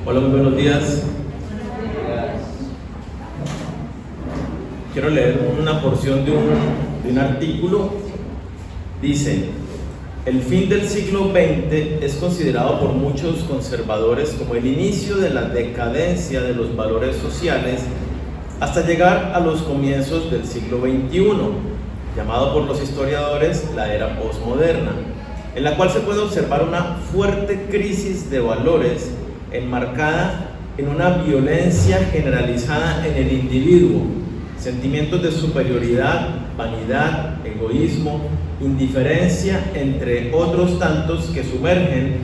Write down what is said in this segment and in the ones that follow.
Hola, muy buenos días. Quiero leer una porción de un artículo. Dice: el fin del siglo XX es considerado por muchos conservadores como el inicio de la decadencia de los valores sociales hasta llegar a los comienzos del siglo XXI, llamado por los historiadores la era posmoderna, en la cual se puede observar una fuerte crisis de valores enmarcada en una violencia generalizada en el individuo, sentimientos de superioridad, vanidad, egoísmo, indiferencia, entre otros tantos que sumergen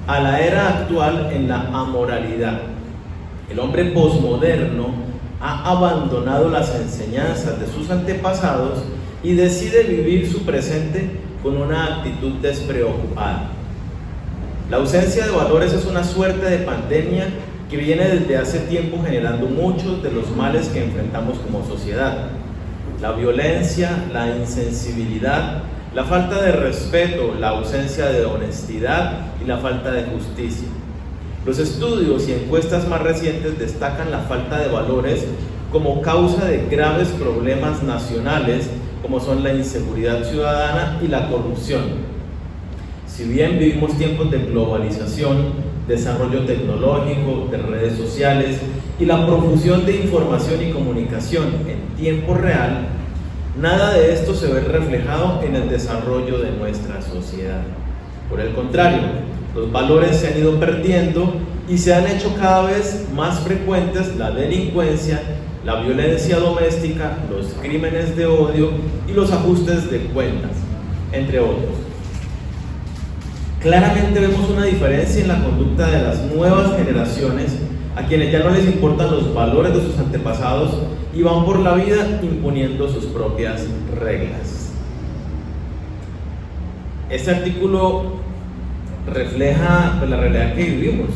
a la era actual en la amoralidad. El hombre posmoderno ha abandonado las enseñanzas de sus antepasados y decide vivir su presente con una actitud despreocupada. La ausencia de valores es una suerte de pandemia que viene desde hace tiempo generando muchos de los males que enfrentamos como sociedad. La violencia, la insensibilidad, la falta de respeto, la ausencia de honestidad y la falta de justicia. Los estudios y encuestas más recientes destacan la falta de valores como causa de graves problemas nacionales, como son la inseguridad ciudadana y la corrupción. Si bien vivimos tiempos de globalización, desarrollo tecnológico, de redes sociales y la profusión de información y comunicación en tiempo real, nada de esto se ve reflejado en el desarrollo de nuestra sociedad. Por el contrario, los valores se han ido perdiendo y se han hecho cada vez más frecuentes la delincuencia, la violencia doméstica, los crímenes de odio y los ajustes de cuentas, entre otros. Claramente vemos una diferencia en la conducta de las nuevas generaciones, a quienes ya no les importan los valores de sus antepasados y van por la vida imponiendo sus propias reglas. Este artículo refleja la realidad que vivimos.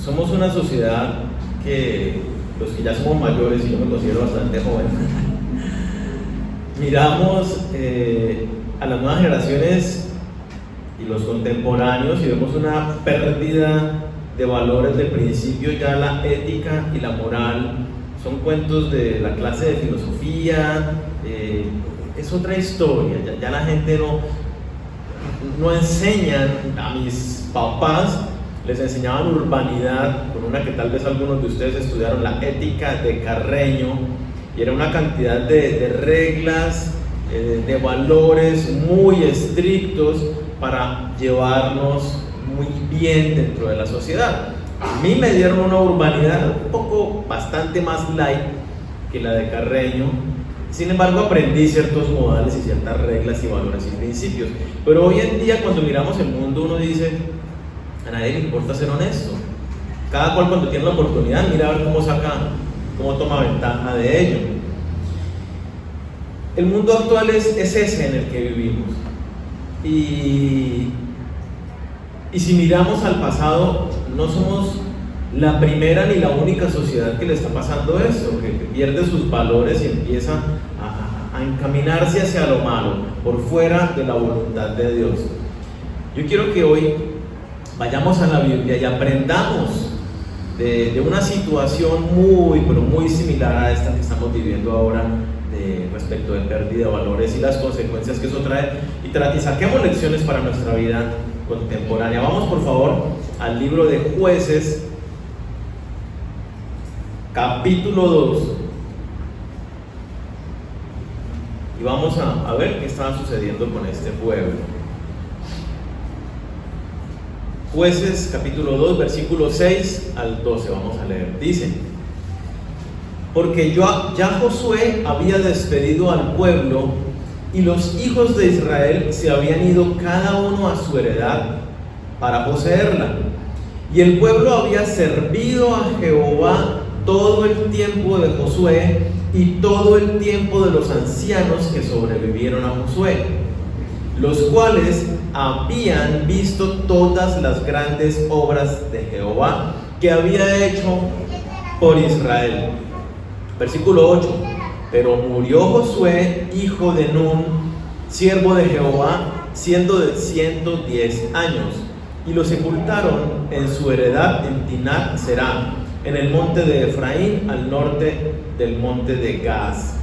Somos una sociedad que los que ya somos mayores, y yo me considero bastante joven, miramos a las nuevas generaciones y los contemporáneos y vemos una pérdida de valores, de principios. Ya la ética y la moral son cuentos de la clase de filosofía, es otra historia. Ya la gente no enseñan. A mis papás les enseñaban urbanidad, con una que tal vez algunos de ustedes estudiaron, la ética de Carreño, y era una cantidad de reglas, de valores muy estrictos para llevarnos muy bien dentro de la sociedad. A mí me dieron una urbanidad bastante más light que la de Carreño. Sin embargo, aprendí ciertos modales y ciertas reglas y valores y principios. Pero hoy en día, cuando miramos el mundo, uno dice: a nadie le importa ser honesto. Cada cual, cuando tiene la oportunidad, mira a ver cómo toma ventaja de ello. El mundo actual es ese en el que vivimos. Y si miramos al pasado, no somos la primera ni la única sociedad que le está pasando esto, que pierde sus valores y empieza a encaminarse hacia lo malo, por fuera de la voluntad de Dios. Yo quiero que hoy vayamos a la Biblia y aprendamos de una situación muy similar a esta que estamos viviendo ahora, respecto de pérdida de valores y las consecuencias que eso trae, y saquemos lecciones para nuestra vida contemporánea. Vamos por favor al libro de Jueces, capítulo 2, y vamos a ver qué está sucediendo con este pueblo. Jueces capítulo 2, versículo 6 al 12, vamos a leer. Dice: porque ya Josué había despedido al pueblo, y los hijos de Israel se habían ido cada uno a su heredad para poseerla. Y el pueblo había servido a Jehová todo el tiempo de Josué y todo el tiempo de los ancianos que sobrevivieron a Josué, los cuales habían visto todas las grandes obras de Jehová que había hecho por Israel. Versículo 8: pero murió Josué, hijo de Nun, siervo de Jehová, siendo de 110 años, y lo sepultaron en su heredad en Timnat Será, en el monte de Efraín, al norte del monte de Gaz.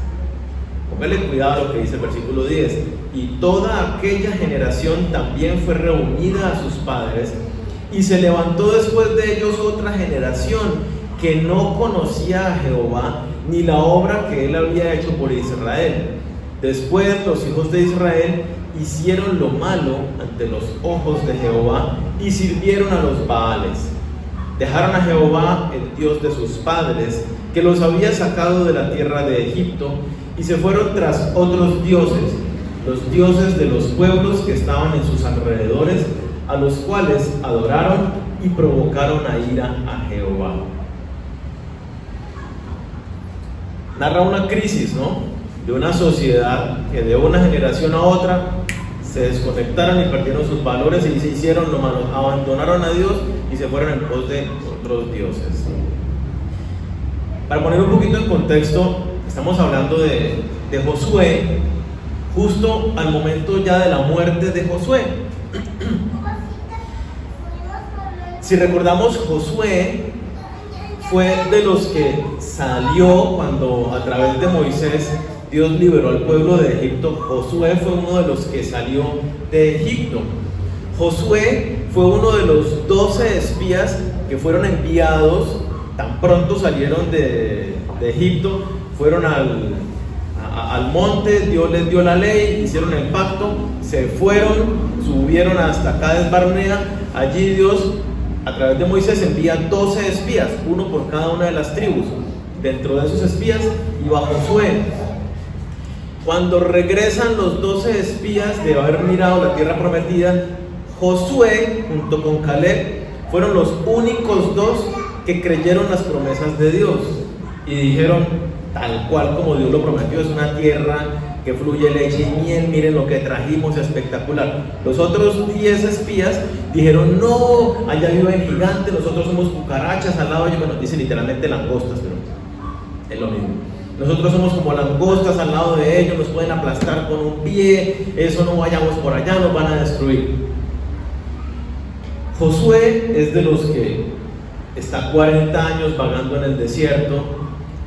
Póngale cuidado a lo que dice el versículo 10. Y toda aquella generación también fue reunida a sus padres, y se levantó después de ellos otra generación que no conocía a Jehová, ni la obra que él había hecho por Israel. Después los hijos de Israel hicieron lo malo ante los ojos de Jehová y sirvieron a los Baales. Dejaron a Jehová, el Dios de sus padres, que los había sacado de la tierra de Egipto, y se fueron tras otros dioses, los dioses de los pueblos que estaban en sus alrededores, a los cuales adoraron y provocaron a ira a Jehová. Narra una crisis, ¿no?, de una sociedad que de una generación a otra se desconectaron y perdieron sus valores y se hicieron lo malo, abandonaron a Dios y se fueron en pos de otros dioses. Para poner un poquito en contexto, estamos hablando de Josué, justo al momento ya de la muerte de Josué. Si recordamos, Josué fue de los que salió cuando a través de Moisés Dios liberó al pueblo de Egipto. Josué fue uno de los que salió de Egipto. Josué fue uno de los 12 espías que fueron enviados. Tan pronto salieron de Egipto, fueron al monte, Dios les dio la ley, hicieron el pacto, se fueron, subieron hasta Cades Barnea. Allí Dios, a través de Moisés, envía 12 espías, uno por cada una de las tribus. Dentro de esos espías iba Josué. Cuando regresan los 12 espías de haber mirado la tierra prometida, Josué junto con Caleb fueron los únicos dos que creyeron las promesas de Dios y dijeron, tal cual como Dios lo prometió, es una tierra que fluye leche y miel, miren lo que trajimos, espectacular. Los otros 10 espías dijeron, no, allá viven gigantes, nosotros somos cucarachas al lado de ellos. Bueno, dice literalmente langostas, pero es lo mismo. Nosotros somos como langostas al lado de ellos, nos pueden aplastar con un pie, eso no vayamos por allá, nos van a destruir. Josué es de los que está 40 años vagando en el desierto,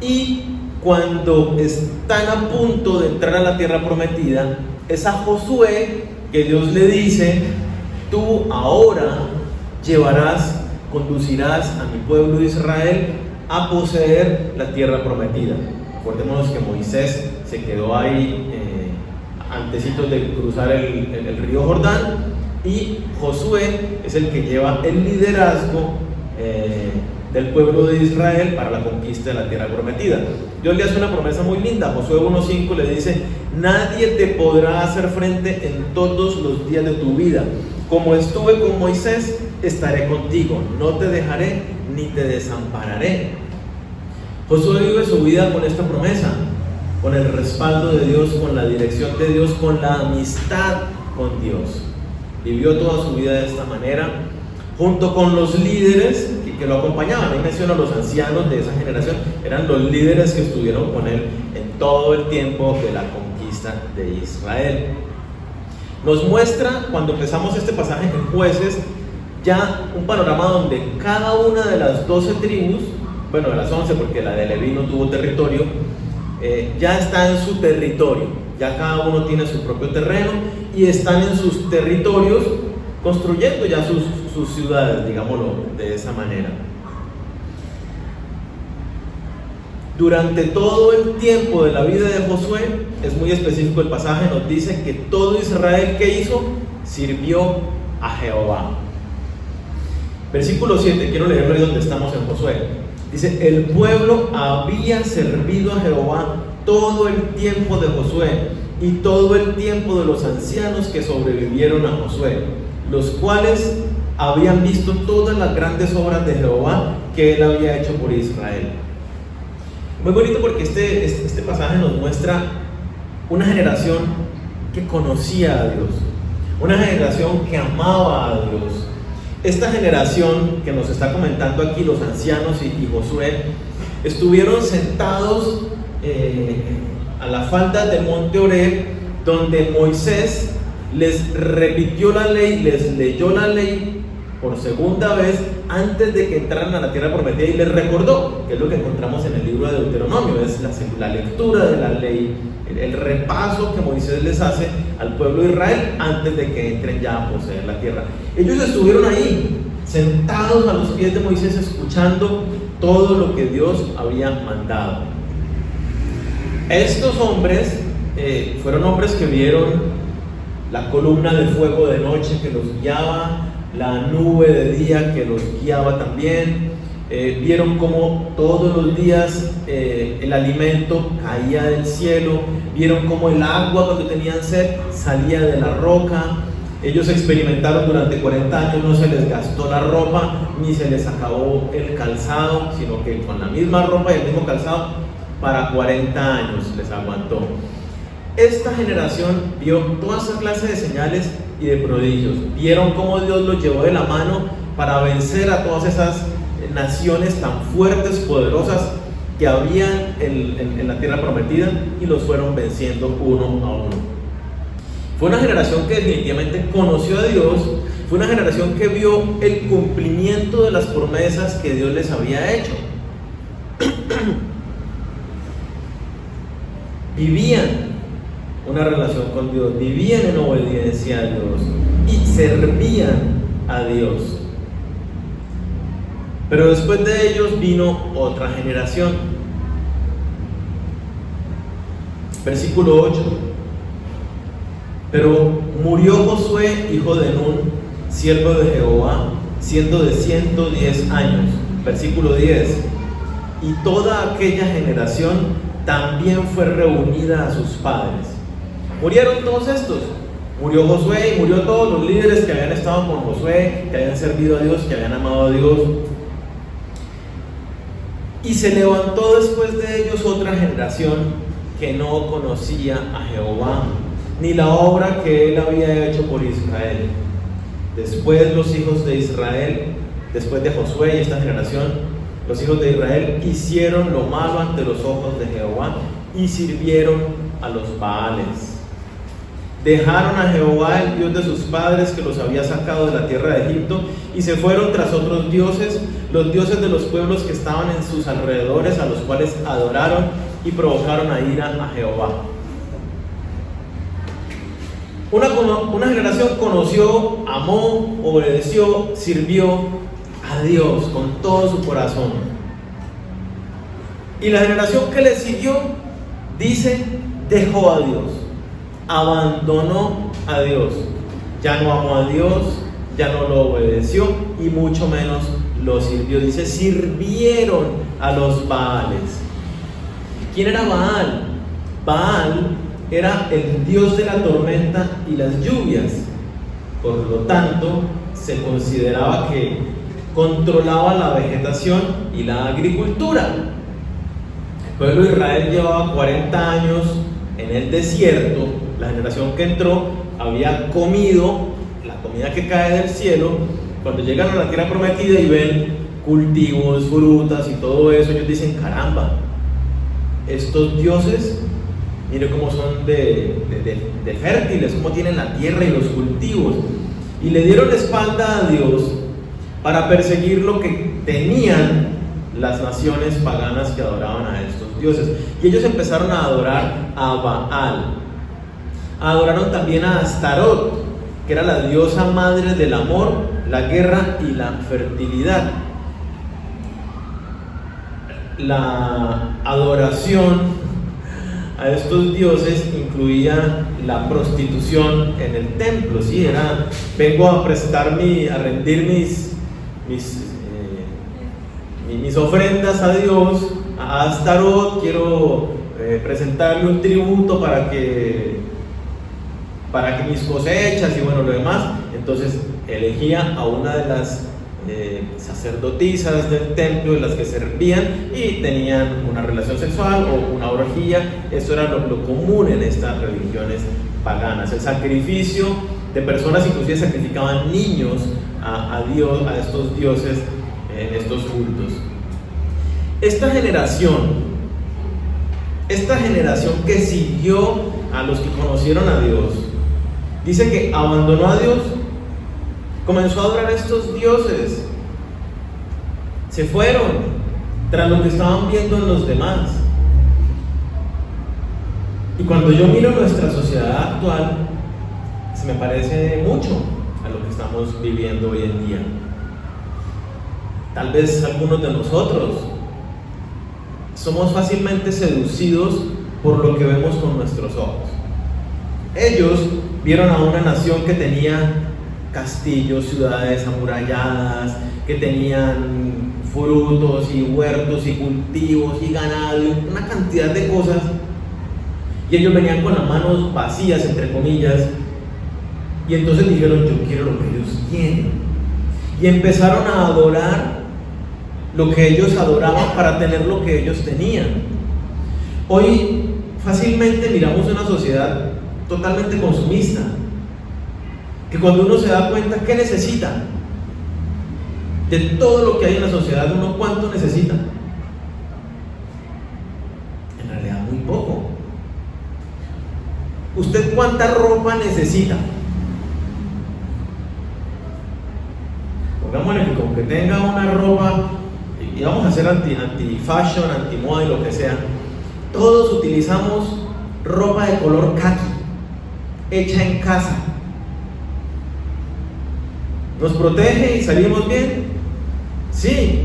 y cuando están a punto de entrar a la tierra prometida, es a Josué que Dios le dice, tú ahora conducirás a mi pueblo Israel a poseer la tierra prometida. Acordémonos que Moisés se quedó ahí antecitos de cruzar el río Jordán, y Josué es el que lleva el liderazgo del pueblo de Israel para la conquista de la tierra prometida. Dios le hace una promesa muy linda. Josué 1:5 le dice, nadie te podrá hacer frente en todos los días de tu vida. Como estuve con Moisés, estaré contigo, no te dejaré ni te desampararé. Josué vive su vida con esta promesa, con el respaldo de Dios, con la dirección de Dios, con la amistad con Dios. Vivió toda su vida de esta manera, junto con los líderes que lo acompañaban. Ahí menciono a los ancianos de esa generación, eran los líderes que estuvieron con él en todo el tiempo de la conquista de Israel. Nos muestra, cuando empezamos este pasaje en Jueces, ya un panorama donde cada una de las 12 tribus, bueno, de las 11 porque la de Leví no tuvo territorio, ya está en su territorio, ya cada uno tiene su propio terreno y están en sus territorios construyendo ya sus ciudades, digámoslo de esa manera. Durante todo el tiempo de la vida de Josué, es muy específico el pasaje, nos dice que todo Israel que hizo, sirvió a Jehová. Versículo 7, quiero leerlo ahí donde estamos en Josué. Dice, el pueblo había servido a Jehová todo el tiempo de Josué y todo el tiempo de los ancianos que sobrevivieron a Josué, los cuales habían visto todas las grandes obras de Jehová que él había hecho por Israel. Muy bonito porque este pasaje nos muestra una generación que conocía a Dios, una generación que amaba a Dios. Esta generación que nos está comentando aquí los ancianos y Josué estuvieron sentados a la falda del monte Horeb, donde Moisés les repitió la ley, les leyó la ley por segunda vez antes de que entraran a la tierra prometida y les recordó, que es lo que encontramos en el libro de Deuteronomio, es la lectura de la ley, el repaso que Moisés les hace al pueblo de Israel antes de que entren ya a poseer la tierra. Ellos estuvieron ahí, sentados a los pies de Moisés, escuchando todo lo que Dios había mandado. Estos hombres fueron hombres que vieron la columna de fuego de noche que los guiaba, la nube de día que los guiaba también, vieron cómo todos los días el alimento caía del cielo, vieron cómo el agua cuando tenían sed salía de la roca. Ellos experimentaron durante 40 años, no se les gastó la ropa ni se les acabó el calzado, sino que con la misma ropa y el mismo calzado para 40 años les aguantó. Esta generación vio toda esa clase de señales y de prodigios. Vieron cómo Dios los llevó de la mano para vencer a todas esas naciones tan fuertes, poderosas que habían en la tierra prometida, y los fueron venciendo uno a uno. Fue una generación que definitivamente conoció a Dios, fue una generación que vio el cumplimiento de las promesas que Dios les había hecho. Vivían una relación con Dios, vivían en obediencia a Dios y servían a Dios. Pero después de ellos vino otra generación. Versículo 8. Pero murió Josué, hijo de Nun, siervo de Jehová, siendo de 110 años. Versículo 10. Y toda aquella generación también fue reunida a sus padres. Murieron todos estos. Murió Josué y murió todos los líderes que habían estado con Josué, que habían servido a Dios, que habían amado a Dios. Y se levantó después de ellos otra generación que no conocía a Jehová, ni la obra que él había hecho por Israel. Después los hijos de Israel, después de Josué y esta generación, los hijos de Israel hicieron lo malo ante los ojos de Jehová y sirvieron a los Baales. Dejaron a Jehová, el Dios de sus padres, que los había sacado de la tierra de Egipto, y se fueron tras otros dioses, los dioses de los pueblos que estaban en sus alrededores, a los cuales adoraron y provocaron a ira a Jehová. Una generación conoció, amó, obedeció, sirvió a Dios con todo su corazón. Y la generación que le siguió, dice, dejó a Dios, abandonó a Dios, ya no amó a Dios, ya no lo obedeció y mucho menos lo sirvió. Dice, sirvieron a los Baales. ¿Quién era Baal? Baal era el dios de la tormenta y las lluvias. Por lo tanto, se consideraba que controlaba la vegetación y la agricultura. El pueblo de Israel llevaba 40 años en el desierto. La generación que entró había comido la comida que cae del cielo. Cuando llegan a la tierra prometida y ven cultivos, frutas y todo eso, ellos dicen, caramba, estos dioses, miren cómo son de fértiles, cómo tienen la tierra y los cultivos. Y le dieron la espalda a Dios para perseguir lo que tenían las naciones paganas que adoraban a estos dioses. Y ellos empezaron a adorar a Baal. Adoraron también a Astarot, que era la diosa madre del amor, la guerra y la fertilidad. La adoración a estos dioses incluía la prostitución en el templo. Sí, era, vengo a rendir mis ofrendas a Dios, a Astarot, quiero presentarle un tributo para que mis cosechas y bueno, lo demás. Entonces elegía a una de las sacerdotisas del templo, de las que servían, y tenían una relación sexual o una orgía. Eso era lo común en estas religiones paganas. El sacrificio de personas, inclusive sacrificaban niños a Dios, a estos dioses, en estos cultos. Esta generación que siguió a los que conocieron a Dios, dice que abandonó a Dios comenzó a adorar a estos dioses. Se fueron tras lo que estaban viendo en los demás. Y cuando yo miro nuestra sociedad actual, se me parece mucho a lo que estamos viviendo hoy en día. Tal vez algunos de nosotros somos fácilmente seducidos por lo que vemos con nuestros ojos. Ellos vieron a una nación que tenía castillos, ciudades amuralladas, que tenían frutos y huertos y cultivos y ganado y una cantidad de cosas, y ellos venían con las manos vacías, entre comillas, y entonces dijeron: yo quiero lo que ellos tienen, y empezaron a adorar lo que ellos adoraban para tener lo que ellos tenían. Hoy fácilmente miramos una sociedad totalmente consumista, que cuando uno se da cuenta ¿qué necesita? De todo lo que hay en la sociedad, uno ¿cuánto necesita? En realidad muy poco. ¿Usted cuánta ropa necesita? Pongámosle que con que tenga una ropa, y vamos a hacer anti-fashion, anti-moda y lo que sea, todos utilizamos ropa de color caqui, hecha en casa. ¿Nos protege y salimos bien? Sí.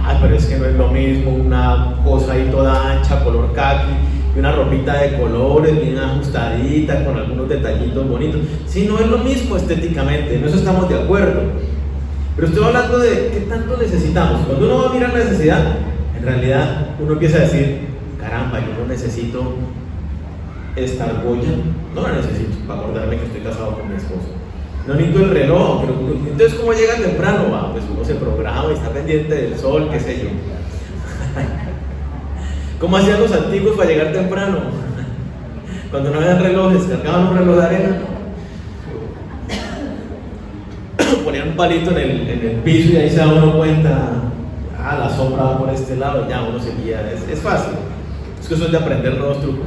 Ay, pero es que no es lo mismo una cosa ahí toda ancha, color caqui, y una ropita de colores, bien ajustadita, con algunos detallitos bonitos. Sí, no es lo mismo estéticamente, en eso estamos de acuerdo. Pero estoy hablando de qué tanto necesitamos. Cuando uno va a mirar la necesidad, en realidad uno empieza a decir: caramba, yo no necesito esta argolla, no la necesito para acordarme que estoy casado con mi esposo. No necesito el reloj, pero entonces ¿cómo llega temprano? Va, pues uno se programa y está pendiente del sol, qué sé yo. ¿Cómo hacían los antiguos para llegar temprano? Cuando no habían relojes, cargaban un reloj de arena, ponían un palito en el piso y ahí se da uno cuenta: la sombra va por este lado, ya uno se guía. Es fácil, es que eso es de aprender nuevos trucos.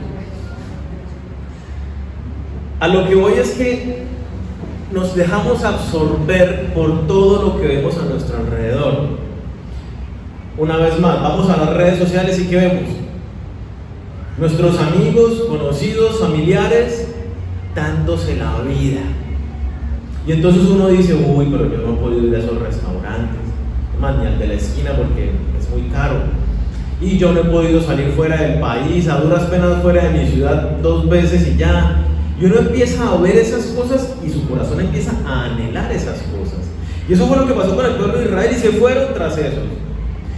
A lo que voy es que nos dejamos absorber por todo lo que vemos a nuestro alrededor. Una vez más, vamos a las redes sociales y ¿qué vemos? Nuestros amigos, conocidos, familiares dándose la vida. Y entonces uno dice: uy, pero yo no he podido ir a esos restaurantes, más ni al de la esquina porque es muy caro. Y yo no he podido salir fuera del país, a duras penas fuera de mi ciudad 2 veces y ya. Y uno empieza a ver esas cosas y su corazón empieza a anhelar esas cosas. Y eso fue lo que pasó con el pueblo de Israel, y se fueron tras eso.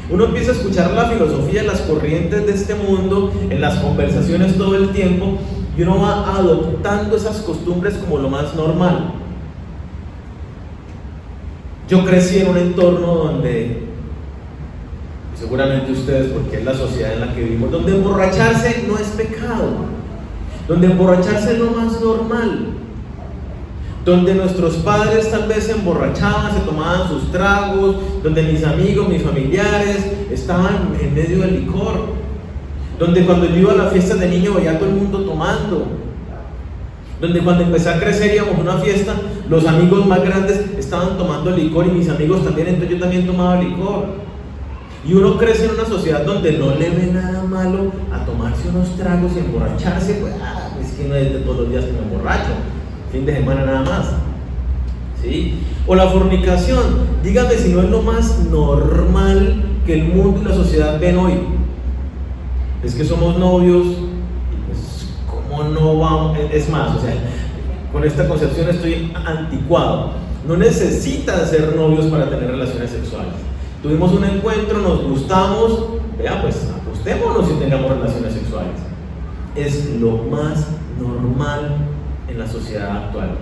Uno empieza a escuchar la filosofía, las corrientes de este mundo, en las conversaciones todo el tiempo, y uno va adoptando esas costumbres como lo más normal. Yo crecí en un entorno donde, seguramente ustedes, porque es la sociedad en la que vivimos, donde emborracharse no es pecado, donde emborracharse es lo más normal, donde nuestros padres tal vez se emborrachaban, se tomaban sus tragos, donde mis amigos, mis familiares estaban en medio del licor, donde cuando yo iba a la fiesta de niño veía a todo el mundo tomando, donde cuando empecé a crecer íbamos a una fiesta, los amigos más grandes estaban tomando licor y mis amigos también, entonces yo también tomaba licor. Y uno crece en una sociedad donde no le ve nada malo a tomarse unos tragos y emborracharse. Pues es que no es de todos los días que me emborracho, fin de semana nada más, ¿sí? O la fornicación, dígame si no es lo más normal que el mundo y la sociedad ven hoy. Es que somos novios, pues, ¿cómo no vamos? Es más, o sea, con esta concepción estoy anticuado. No necesitan ser novios para tener relaciones sexuales. Tuvimos un encuentro, nos gustamos, vea, pues acostémonos y tengamos relaciones sexuales. Es lo más normal en la sociedad actual.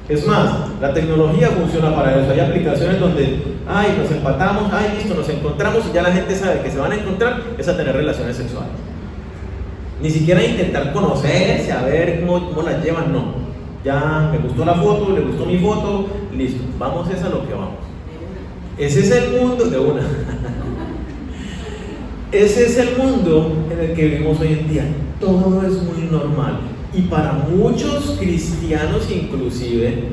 Es más, la tecnología funciona para eso. Hay aplicaciones donde, nos empatamos, listo, nos encontramos y ya la gente sabe que se van a encontrar es a tener relaciones sexuales. Ni siquiera intentar conocerse, a ver cómo las llevan, no. Ya me gustó la foto, le gustó mi foto, listo, vamos a lo que vamos. Ese es el mundo de una. Ese es el mundo en el que vivimos hoy en día. Todo es muy normal. Y para muchos cristianos inclusive,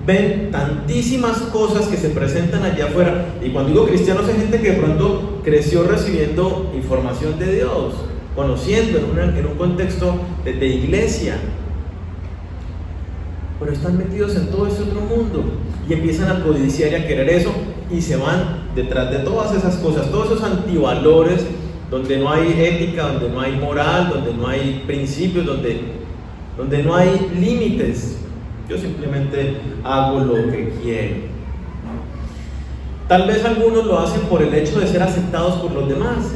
ven tantísimas cosas que se presentan allá afuera. Y cuando digo cristianos, es gente que de pronto creció recibiendo información de Dios, conociendo en un contexto de iglesia, pero están metidos en todo ese otro mundo y empiezan a codiciar y a querer eso, y se van detrás de todas esas cosas, todos esos antivalores, donde no hay ética, donde no hay moral, donde no hay principios, donde no hay límites. Yo simplemente hago lo que quiero. Tal vez algunos lo hacen por el hecho de ser aceptados por los demás.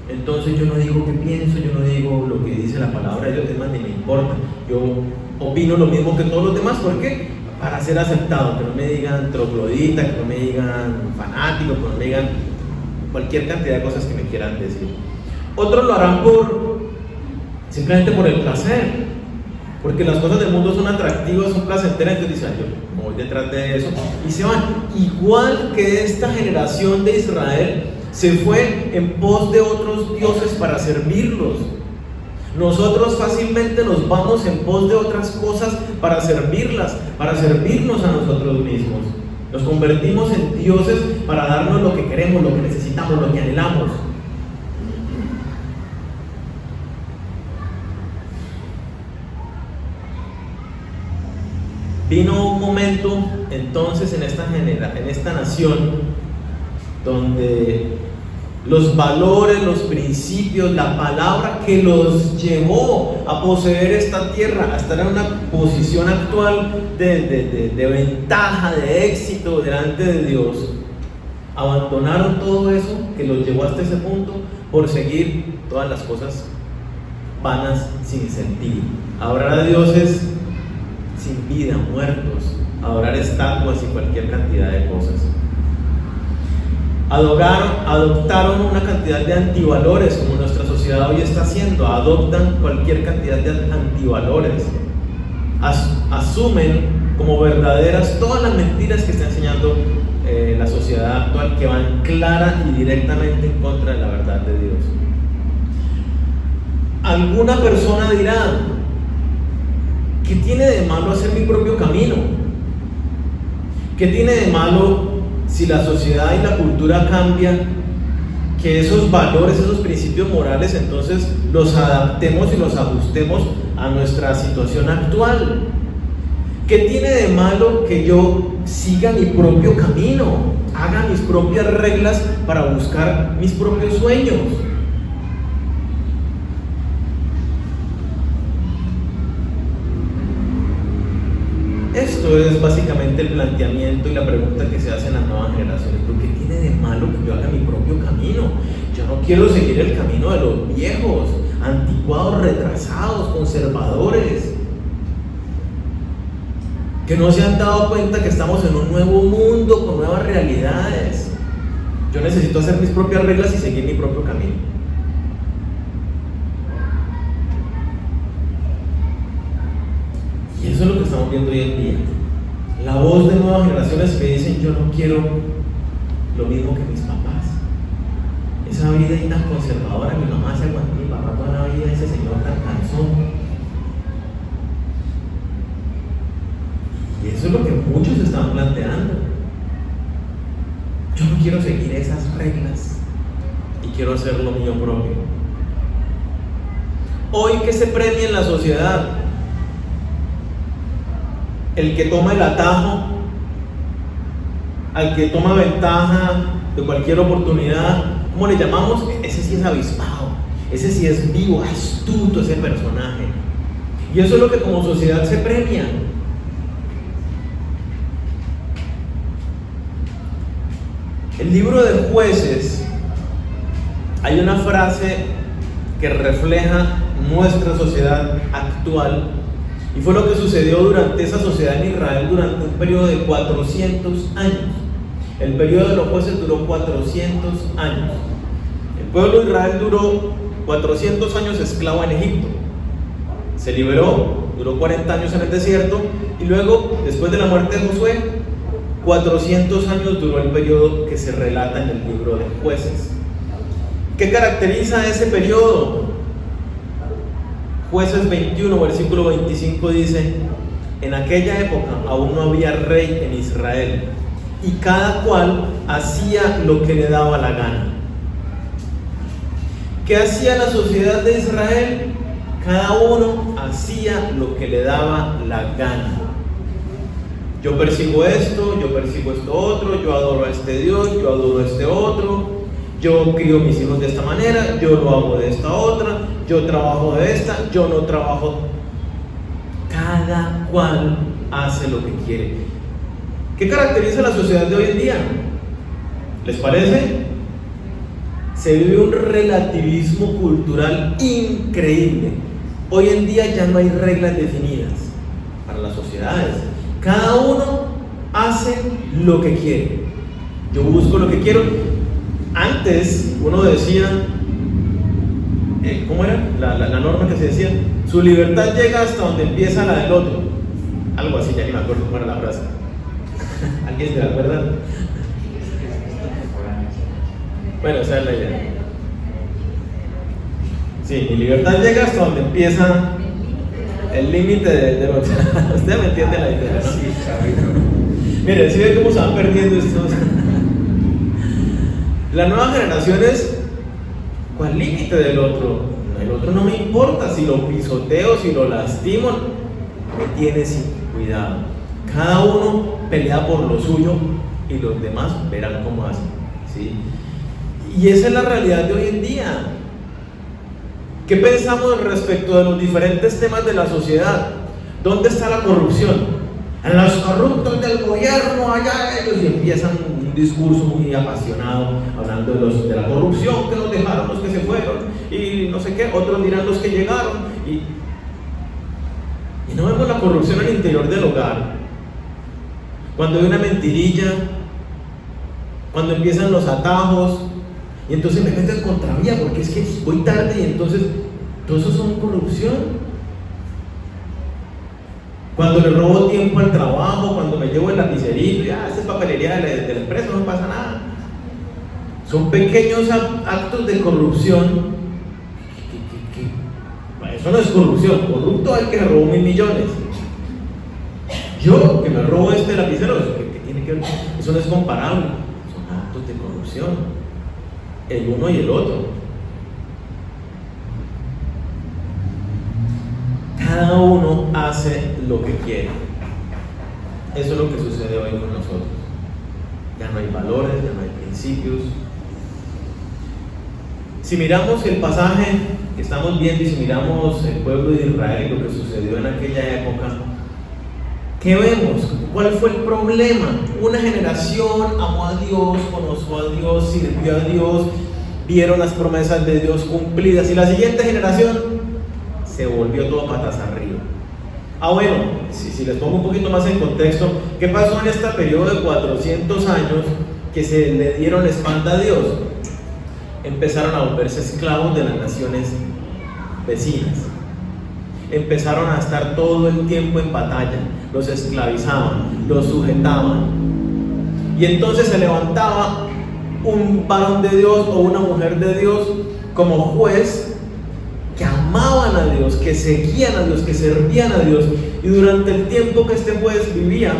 Entonces yo no digo qué pienso, yo no digo lo que dice la palabra de Dios, es más, ni me importa. Yo opino lo mismo que todos los demás. ¿Por qué? Para ser aceptado, que no me digan troglodita, que no me digan fanático, que no me digan cualquier cantidad de cosas que me quieran decir. Otros lo harán simplemente por el placer, porque las cosas del mundo son atractivas, son placenteras, entonces dicen, yo me voy detrás de eso, y se van. Igual que esta generación de Israel se fue en pos de otros dioses para servirlos. Nosotros fácilmente nos vamos en pos de otras cosas para servirlas, para servirnos a nosotros mismos. Nos convertimos en dioses para darnos lo que queremos, lo que necesitamos, lo que anhelamos. Vino un momento entonces en esta nación donde los valores, los principios, la palabra que los llevó a poseer esta tierra, a estar en una posición actual de ventaja, de éxito delante de Dios, abandonaron todo eso que los llevó hasta ese punto por seguir todas las cosas vanas sin sentido. Adorar a dioses sin vida, muertos, adorar estatuas y cualquier cantidad de cosas. Adoptaron una cantidad de antivalores, como nuestra sociedad hoy está haciendo. Adoptan cualquier cantidad de antivalores. Asumen como verdaderas todas las mentiras que está enseñando la sociedad actual, que van clara y directamente en contra de la verdad de Dios. Alguna persona dirá, ¿qué tiene de malo hacer mi propio camino? ¿Qué tiene de malo si la sociedad y la cultura cambian, que esos valores, esos principios morales, entonces los adaptemos y los ajustemos a nuestra situación actual? ¿Qué tiene de malo que yo siga mi propio camino, haga mis propias reglas para buscar mis propios sueños? Esto es básicamente el planteamiento y la pregunta que se hacen las nuevas generaciones. ¿Qué tiene de malo que yo haga mi propio camino? Yo no quiero seguir el camino de los viejos, anticuados, retrasados, conservadores, que no se han dado cuenta que estamos en un nuevo mundo con nuevas realidades. Yo necesito hacer mis propias reglas y seguir mi propio camino. Y eso es lo que estamos viendo hoy en día. La voz de nuevas generaciones que dicen, yo no quiero lo mismo que mis papás. Esa vida ahí tan conservadora, mi mamá se aguantó, mi papá toda la vida, ese señor tan cansón. Y eso es lo que muchos están planteando. Yo no quiero seguir esas reglas y quiero hacer lo mío propio. Hoy, ¿qué se premia en la sociedad? El que toma el atajo, al que toma ventaja de cualquier oportunidad. ¿Cómo le llamamos? Ese sí es avispado, ese sí es vivo, astuto ese personaje. Y eso es lo que como sociedad se premia. El libro de Jueces, hay una frase que refleja nuestra sociedad actual. Y fue lo que sucedió durante esa sociedad en Israel durante un periodo de 400 años. El periodo de los jueces duró 400 años. El pueblo de Israel duró 400 años esclavo en Egipto. Se liberó, duró 40 años en el desierto, y luego, después de la muerte de Josué, 400 años duró el periodo que se relata en el libro de Jueces. ¿Qué caracteriza ese periodo? Jueces 21, versículo 25 dice: En aquella época aún no había rey en Israel y cada cual hacía lo que le daba la gana. ¿Qué hacía la sociedad de Israel? Cada uno hacía lo que le daba la gana. Yo persigo esto, yo persigo esto otro, yo adoro a este Dios, yo adoro a este otro, yo crío mis hijos de esta manera, yo lo hago de esta otra, yo trabajo de esta, yo no trabajo. Cada cual hace lo que quiere. ¿Qué caracteriza la sociedad de hoy en día? ¿Les parece? Se vive un relativismo cultural increíble. Hoy en día ya no hay reglas definidas para las sociedades. Cada uno hace lo que quiere. Yo busco lo que quiero. Antes uno decía, ¿cómo era? La norma que se decía, su libertad llega hasta donde empieza la del otro. Algo así, ya ni me acuerdo cómo era la frase. ¿Alguien se acuerda? Bueno, esa es la idea. Sí, mi libertad llega hasta donde empieza el límite del otro. Usted me entiende la idea, ¿no? Sí, mire, ¿sí ve cómo se van perdiendo estos? La nueva generación es, ¿cuál límite del otro? El otro no me importa, si lo pisoteo, si lo lastimo, me tiene sin cuidado. Cada uno pelea por lo suyo y los demás verán cómo hacen, ¿sí? Y esa es la realidad de hoy en día. ¿Qué pensamos respecto de los diferentes temas de la sociedad? ¿Dónde está la corrupción? En los corruptos del gobierno, allá ellos, y empiezan un discurso muy apasionado hablando de la corrupción, que nos dejaron los que se fueron y no sé qué, otros dirán los que llegaron, y no vemos la corrupción al interior del hogar. Cuando hay una mentirilla, cuando empiezan los atajos, y entonces me meto en contravía porque es que voy tarde, y entonces todo eso son corrupción. Cuando le robo tiempo al trabajo, cuando me llevo el lapicerito, esa es papelería de la empresa, no pasa nada. Son pequeños actos de corrupción. Eso no es corrupción. Corrupto es el que me robó 1.000 millones. Yo que me robo este lapicero, ¿qué tiene que ver? Eso no es comparable. Son actos de corrupción, el uno y el otro. Cada uno hace lo que quiere. Eso es lo que sucede hoy con nosotros. Ya no hay valores, ya no hay principios. Si miramos el pasaje que estamos viendo y si miramos el pueblo de Israel y lo que sucedió en aquella época, ¿qué vemos? ¿Cuál fue el problema? Una generación amó a Dios, conoció a Dios, sirvió a Dios, vieron las promesas de Dios cumplidas, y la siguiente generación se volvió todo patas arriba. Bueno, si les pongo un poquito más en contexto, ¿qué pasó en este periodo de 400 años que se le dieron la espalda a Dios? Empezaron a volverse esclavos de las naciones vecinas. Empezaron a estar todo el tiempo en batalla, los esclavizaban, los sujetaban. Y entonces se levantaba un varón de Dios o una mujer de Dios como juez, que amaban a Dios, que seguían a Dios, que servían a Dios, y durante el tiempo que este juez vivía,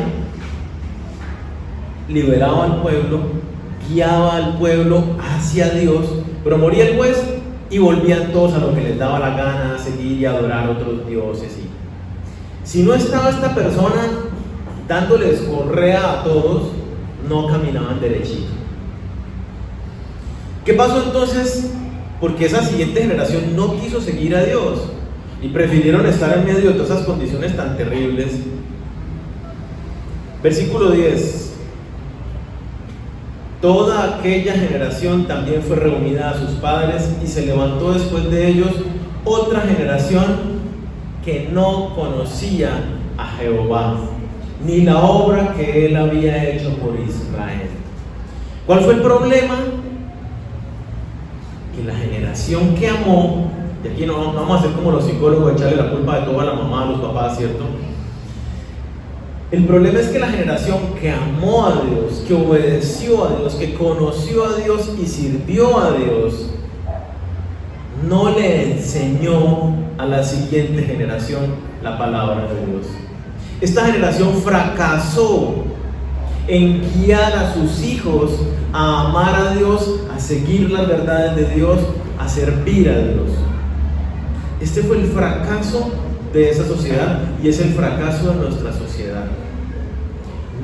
liberaba al pueblo, guiaba al pueblo hacia Dios, pero moría el juez y volvían todos a lo que les daba la gana, a seguir y adorar a otros dioses. Y si no estaba esta persona dándoles correa a todos, no caminaban derechito. ¿Qué pasó entonces? Porque esa siguiente generación no quiso seguir a Dios y prefirieron estar en medio de todas esas condiciones tan terribles. Versículo 10. Toda aquella generación también fue reunida a sus padres, y se levantó después de ellos otra generación que no conocía a Jehová, ni la obra que él había hecho por Israel. ¿Cuál fue el problema? Que la generación que amó, y aquí no vamos a ser como los psicólogos, echarle la culpa de todo a la mamá, a los papás, ¿cierto? El problema es que la generación que amó a Dios, que obedeció a Dios, que conoció a Dios y sirvió a Dios, no le enseñó a la siguiente generación la palabra de Dios. Esta generación fracasó en guiar a sus hijos a amar a Dios, a seguir las verdades de Dios, a servir a Dios. Este fue el fracaso de esa sociedad y es el fracaso de nuestra sociedad.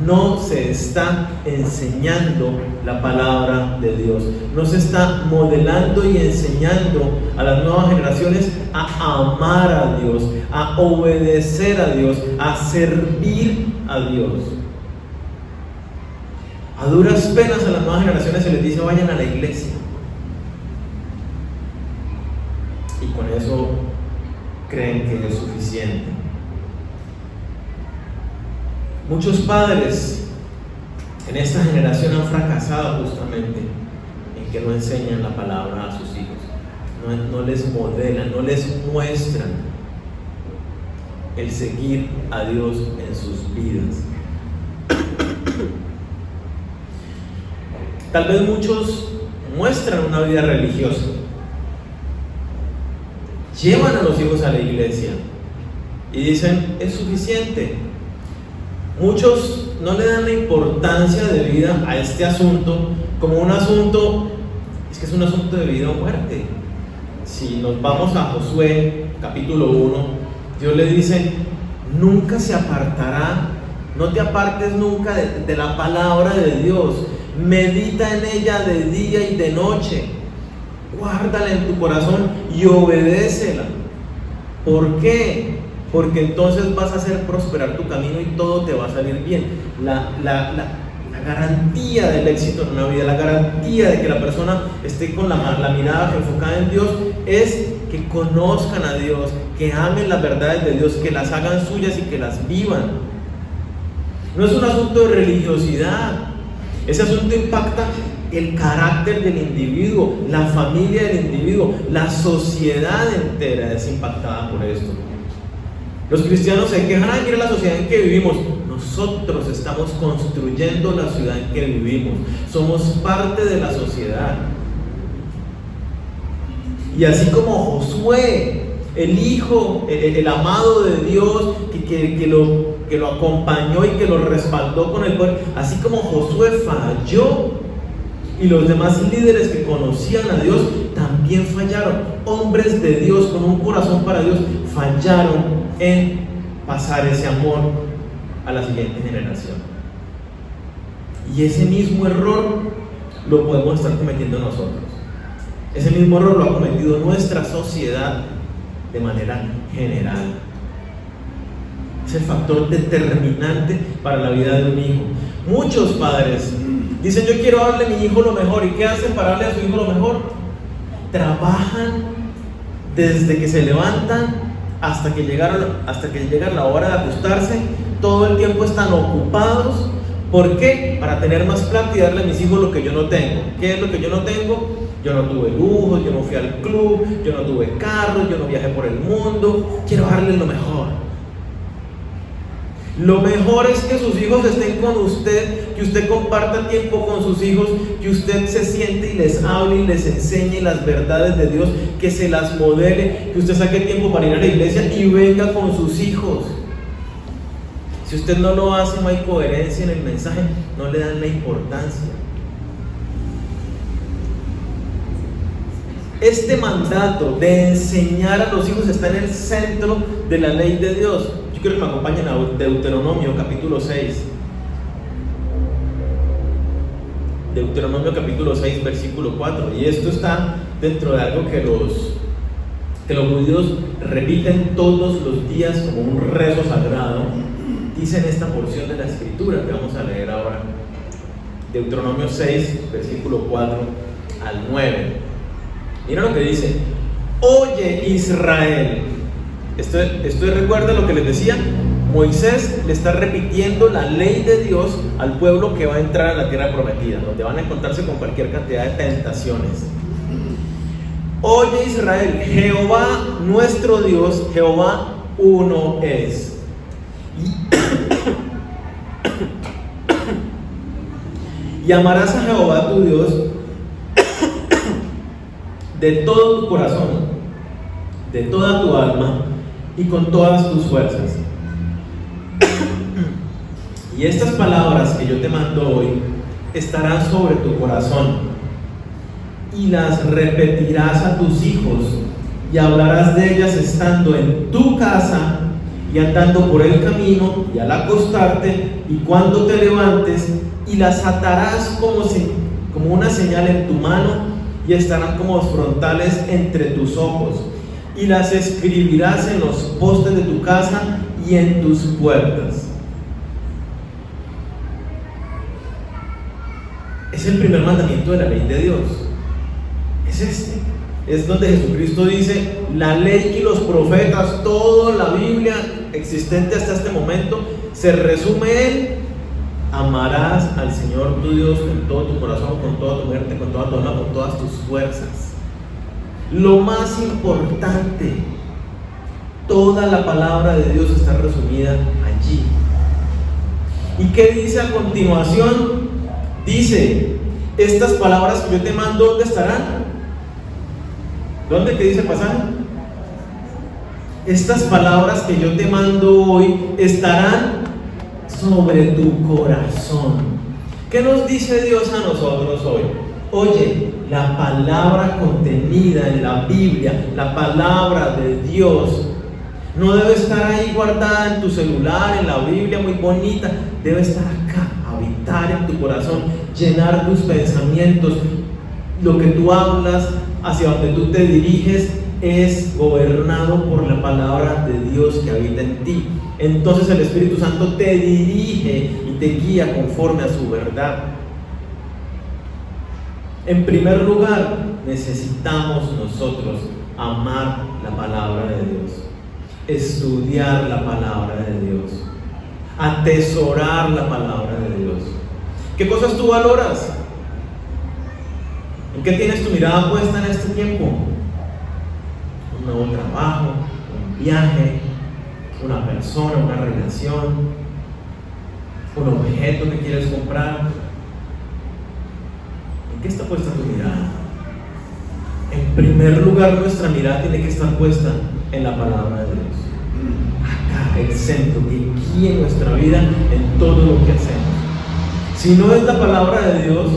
No se está enseñando la palabra de Dios, no se está modelando y enseñando a las nuevas generaciones a amar a Dios, a obedecer a Dios, a servir a Dios. A duras penas a las nuevas generaciones se les dice vayan a la iglesia, y con eso creen que es suficiente. Muchos padres en esta generación han fracasado justamente en que no enseñan la palabra a sus hijos, no les modelan, no les muestran el seguir a Dios en sus vidas. Tal vez muchos muestran una vida religiosa, llevan a los hijos a la iglesia y dicen es suficiente. Muchos no le dan la importancia de vida a este asunto como un asunto, es que es un asunto de vida o muerte. Si nos vamos a Josué capítulo 1, Dios le dice, nunca se apartará, no te apartes nunca de la palabra de Dios, medita en ella de día y de noche, guárdala en tu corazón y obedécela. ¿Por qué? Porque entonces vas a hacer prosperar tu camino y todo te va a salir bien. La garantía del éxito en una vida, la garantía de que la persona esté con la mirada enfocada en Dios es que conozcan a Dios, que amen las verdades de Dios, que las hagan suyas y que las vivan. No es un asunto de religiosidad. Ese asunto impacta el carácter del individuo, la familia del individuo, la sociedad entera es impactada por esto. Los cristianos se quejan, ay, mira la sociedad en que vivimos. Nosotros estamos construyendo la ciudad en que vivimos. Somos parte de la sociedad. Y así como Josué, el hijo, el amado de Dios, que lo acompañó y que lo respaldó con el poder, así como Josué falló y los demás líderes que conocían a Dios también fallaron. Hombres de Dios con un corazón para Dios fallaron en pasar ese amor a la siguiente generación. Y ese mismo error lo podemos estar cometiendo nosotros. Ese mismo error lo ha cometido nuestra sociedad de manera general. Es el factor determinante para la vida de un hijo. Muchos padres dicen, yo quiero darle a mi hijo lo mejor. ¿Y qué hacen para darle a su hijo lo mejor? Trabajan desde que se levantan hasta que llega la hora de acostarse. Todo el tiempo están ocupados. ¿Por qué? Para tener más plata y darle a mis hijos lo que yo no tengo. ¿Qué es lo que yo no tengo? Yo no tuve lujos, yo no fui al club, yo no tuve carro, yo no viajé por el mundo. Quiero darles lo mejor. Lo mejor es que sus hijos estén con usted, que usted comparta tiempo con sus hijos, que usted se siente y les hable y les enseñe las verdades de Dios, que se las modele, que usted saque tiempo para ir a la iglesia y venga con sus hijos. Si usted no lo hace, no hay coherencia en el mensaje, no le dan la importancia. Este mandato de enseñar a los hijos está en el centro de la ley de Dios. Yo quiero que me acompañen a Deuteronomio capítulo 6. Deuteronomio capítulo 6 versículo 4. Y esto está dentro de algo que los judíos repiten todos los días como un rezo sagrado. Dice en esta porción de la escritura que vamos a leer ahora, Deuteronomio 6 versículo 4 al 9. Mira lo que dice: oye Israel. Esto recuerda lo que les decía. Moisés le está repitiendo la ley de Dios al pueblo que va a entrar a la tierra prometida, donde van a encontrarse con cualquier cantidad de tentaciones. Oye Israel, Jehová nuestro Dios, Jehová uno es. Y amarás a Jehová tu Dios de todo tu corazón, de toda tu alma y con todas tus fuerzas. Y estas palabras que yo te mando hoy estarán sobre tu corazón, y las repetirás a tus hijos, y hablarás de ellas estando en tu casa, y andando por el camino, y al acostarte, y cuando te levantes, y las atarás como una señal en tu mano, y estarán como frontales entre tus ojos, y las escribirás en los postes de tu casa y en tus puertas. Es el primer mandamiento de la ley de Dios. Es este. Es donde Jesucristo dice: la ley y los profetas, toda la Biblia existente hasta este momento, se resume en: amarás al Señor tu Dios con todo tu corazón, con toda tu mente, con toda tu alma, con todas tus fuerzas. Lo más importante, toda la palabra de Dios está resumida allí. ¿Y qué dice a continuación? Dice: estas palabras que yo te mando, ¿dónde estarán? ¿Dónde? ¿Qué dice el pasaje? Estas palabras que yo te mando hoy estarán sobre tu corazón. ¿Qué nos dice Dios a nosotros hoy? Oye, la palabra contenida en la Biblia, la palabra de Dios, no debe estar ahí guardada en tu celular, en la Biblia muy bonita. Debe estar acá, habitar en tu corazón, llenar tus pensamientos. Lo que tú hablas, hacia donde tú te diriges, es gobernado por la palabra de Dios que habita en ti. Entonces el Espíritu Santo te dirige y te guía conforme a su verdad. En primer lugar, necesitamos nosotros amar la palabra de Dios, estudiar la palabra de Dios, atesorar la palabra de Dios. ¿Qué cosas tú valoras? ¿En qué tienes tu mirada puesta en este tiempo? Un nuevo trabajo, un viaje, una persona, una relación, un objeto que quieres comprar. ¿En qué está puesta tu mirada? En primer lugar, nuestra mirada tiene que estar puesta en la palabra de Dios. Acá, el centro, que guíe nuestra vida en todo lo que hacemos. Si no es la palabra de Dios,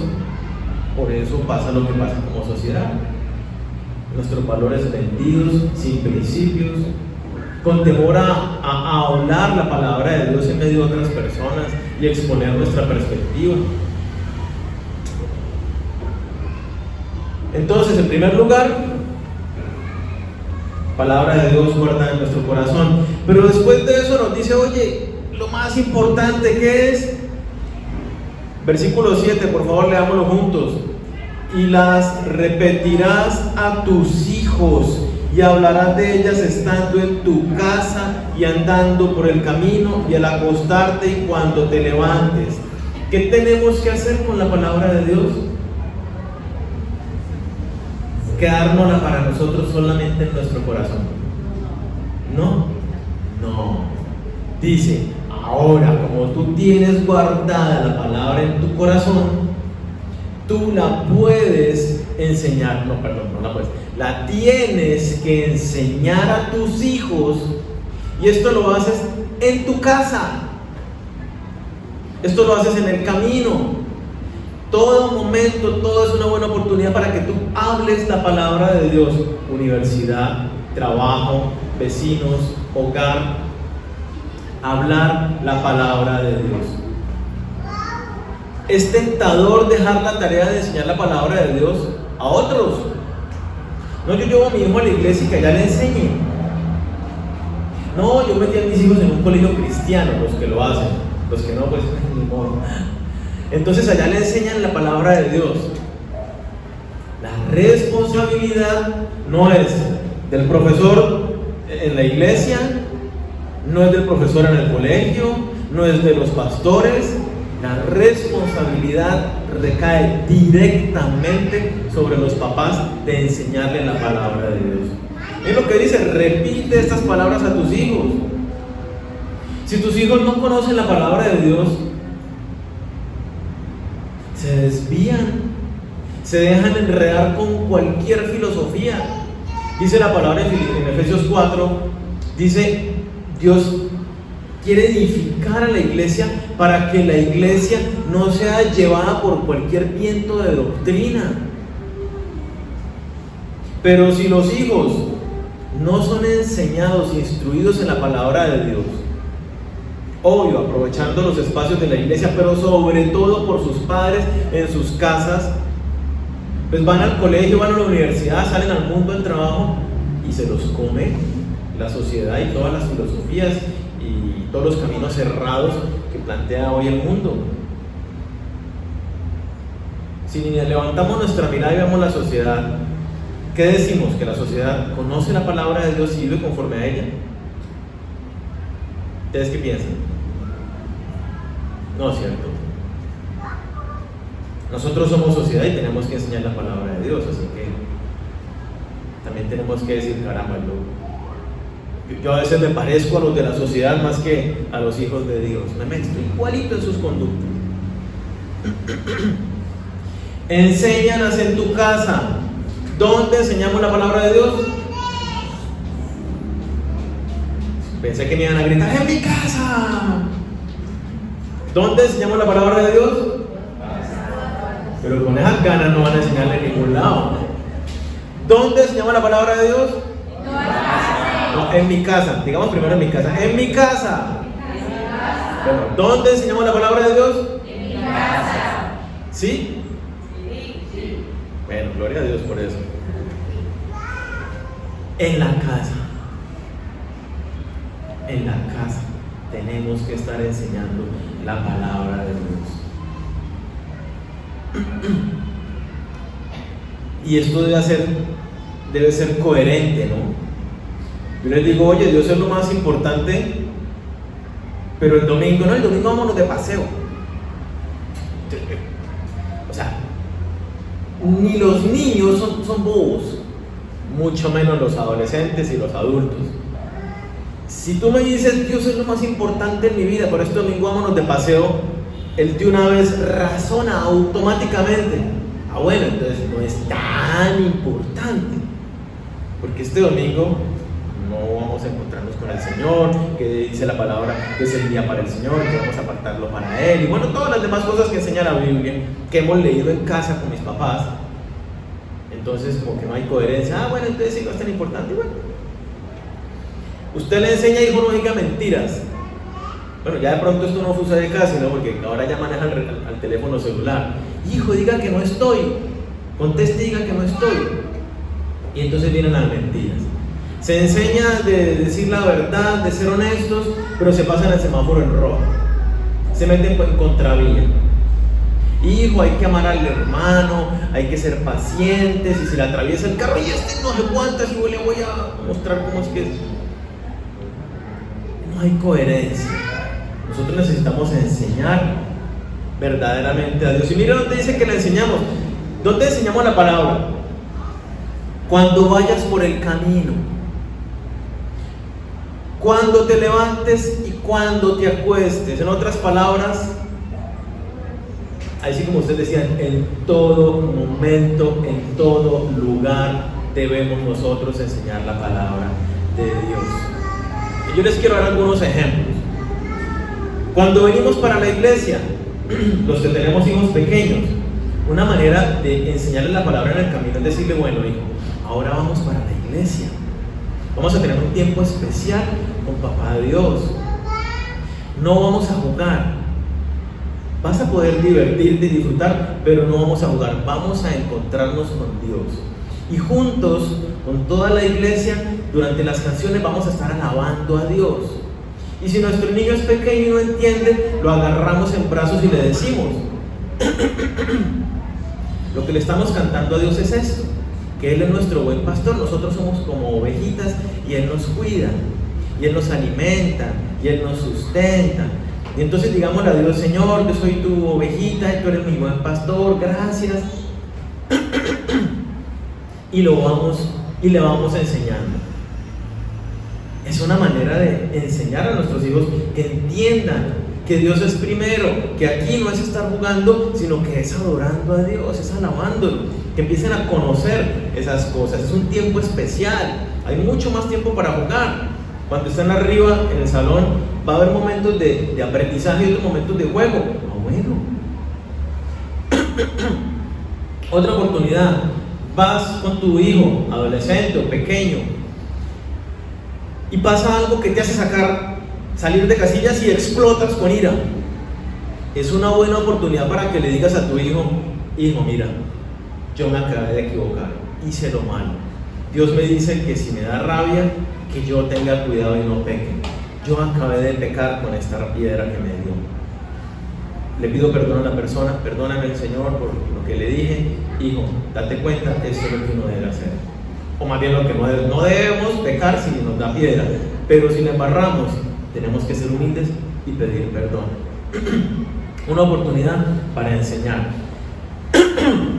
por eso pasa lo que pasa como sociedad. Nuestros valores vendidos, sin principios, con temor a hablar la palabra de Dios en medio de otras personas y exponer nuestra perspectiva. Entonces, en primer lugar, palabra de Dios guardada en nuestro corazón. Pero después de eso nos dice: oye, lo más importante, ¿qué es? Versículo 7, por favor, leámoslo juntos. Y las repetirás a tus hijos, y hablarás de ellas estando en tu casa y andando por el camino y al acostarte y cuando te levantes. ¿Qué tenemos que hacer con la palabra de Dios? Quedárnosla para nosotros solamente en nuestro corazón. No. Dice: ahora, como tú tienes guardada la palabra en tu corazón, tú la puedes enseñar. No la puedes. La tienes que enseñar a tus hijos, y esto lo haces en tu casa. Esto lo haces en el camino. Todo momento, todo es una buena oportunidad para que tú hables la palabra de Dios. Universidad, trabajo, vecinos, hogar. Hablar la palabra de Dios. Es tentador dejar la tarea de enseñar la palabra de Dios a otros. No, yo llevo a mi hijo a la iglesia y que allá le enseñe. No, yo metí a mis hijos en un colegio cristiano, los que lo hacen. Los que no, pues ni modo. Entonces allá le enseñan la palabra de Dios. La responsabilidad no es del profesor en la iglesia, no es del profesor en el colegio, no es de los pastores. La responsabilidad recae directamente sobre los papás de enseñarle la palabra de Dios. Es lo que dice: repite estas palabras a tus hijos. Si tus hijos no conocen la palabra de Dios, se desvían, se dejan enredar con cualquier filosofía. Dice la palabra en Efesios 4, dice: Dios quiere edificar a la iglesia para que la iglesia no sea llevada por cualquier viento de doctrina. Pero si los hijos no son enseñados, instruidos en la palabra de Dios, obvio, aprovechando los espacios de la iglesia, pero sobre todo por sus padres en sus casas, pues van al colegio, van a la universidad, salen al mundo del trabajo y se los come la sociedad y todas las filosofías y todos los caminos cerrados que plantea hoy el mundo. Si ni levantamos nuestra mirada y vemos la sociedad, ¿qué decimos? ¿Que la sociedad conoce la palabra de Dios y vive conforme a ella? ¿Ustedes qué piensan? No es cierto. Nosotros somos sociedad y tenemos que enseñar la palabra de Dios, así que también tenemos que decir, caramba, yo a veces me parezco a los de la sociedad más que a los hijos de Dios. Me meto igualito en sus conductas. Enséñalas en tu casa. ¿Dónde enseñamos la palabra de Dios? Pensé que me iban a gritar, ¡en mi casa! ¿Dónde enseñamos la palabra de Dios? Pero con esas ganas no van a enseñarle en ningún lado. ¿Dónde enseñamos la palabra de Dios? No, en mi casa. Digamos primero en mi casa. En mi casa. Bueno, ¿dónde enseñamos la palabra de Dios? En mi casa. ¿Sí? Bueno, gloria a Dios por eso. En la casa. En la casa tenemos que estar enseñando la palabra de Dios. Y esto debe ser coherente, ¿no? Yo les digo, oye, Dios es lo más importante, pero el domingo vámonos de paseo. O sea, ni los niños son bobos, mucho menos los adolescentes y los adultos. Si tú me dices, Dios es lo más importante en mi vida, pero este domingo vámonos de paseo, él de una vez razona automáticamente. Ah, bueno, entonces no es tan importante, porque este domingo no vamos a encontrarnos con el Señor, que dice la palabra que es el día para el Señor, que vamos a apartarlo para Él, y bueno, todas las demás cosas que enseña la Biblia, que hemos leído en casa con mis papás. Entonces como que no hay coherencia. Ah, bueno, entonces sí no es tan importante. Bueno, usted le enseña, hijo, no diga mentiras. Bueno, ya de pronto esto no sucede casi, ¿no? Porque ahora ya manejan al teléfono celular. Hijo, diga que no estoy. Conteste y diga que no estoy. Y entonces vienen las mentiras. Se enseña de decir la verdad, de ser honestos, pero se pasan el semáforo en rojo. Se meten en contravía. Hijo, hay que amar al hermano, hay que ser pacientes, y si le atraviesa el carro y este no se aguanta, si yo le voy a mostrar cómo es que es. No hay coherencia. Nosotros necesitamos enseñar verdaderamente a Dios. Y mira dónde dice que le enseñamos. ¿Dónde enseñamos la palabra? Cuando vayas por el camino, cuando te levantes y cuando te acuestes. En otras palabras, así como ustedes decían, en todo momento, en todo lugar debemos nosotros enseñar la palabra de Dios. Y yo les quiero dar algunos ejemplos. Cuando venimos para la iglesia, los que tenemos hijos pequeños, una manera de enseñarles la palabra en el camino es decirle, bueno, hijo, ahora vamos para la iglesia. Vamos a tener un tiempo especial con Papá Dios. No vamos a jugar. Vas a poder divertirte y disfrutar, pero no vamos a jugar. Vamos a encontrarnos con Dios. Y juntos, con toda la iglesia, durante las canciones vamos a estar alabando a Dios. Y si nuestro niño es pequeño y no entiende, lo agarramos en brazos y le decimos, lo que le estamos cantando a Dios es esto, que Él es nuestro buen pastor, nosotros somos como ovejitas y Él nos cuida, y Él nos alimenta, y Él nos sustenta. Y entonces digámosle a Dios, Señor, yo soy tu ovejita y tú eres mi buen pastor, gracias. Y le vamos enseñando. Es una manera de enseñar a nuestros hijos que entiendan que Dios es primero, que aquí no es estar jugando, sino que es adorando a Dios, es alabándolo, que empiecen a conocer esas cosas. Es un tiempo especial, hay mucho más tiempo para jugar. Cuando están arriba en el salón, va a haber momentos de aprendizaje y otros momentos de juego. Bueno. Otra oportunidad, vas con tu hijo, adolescente o pequeño, y pasa algo que te hace salir de casillas y explotas con ira. Es una buena oportunidad para que le digas a tu hijo: hijo, mira, yo me acabé de equivocar, hice lo malo. Dios me dice que si me da rabia, que yo tenga cuidado y no peque. Yo acabé de pecar con esta piedra que me dio. Le pido perdón a la persona: perdóname, Señor, por lo que le dije. Hijo, date cuenta, esto es lo que uno debe hacer. O más bien lo que no debemos pecar si nos da piedra, pero si le embarramos, tenemos que ser humildes y pedir perdón. Una oportunidad para enseñar.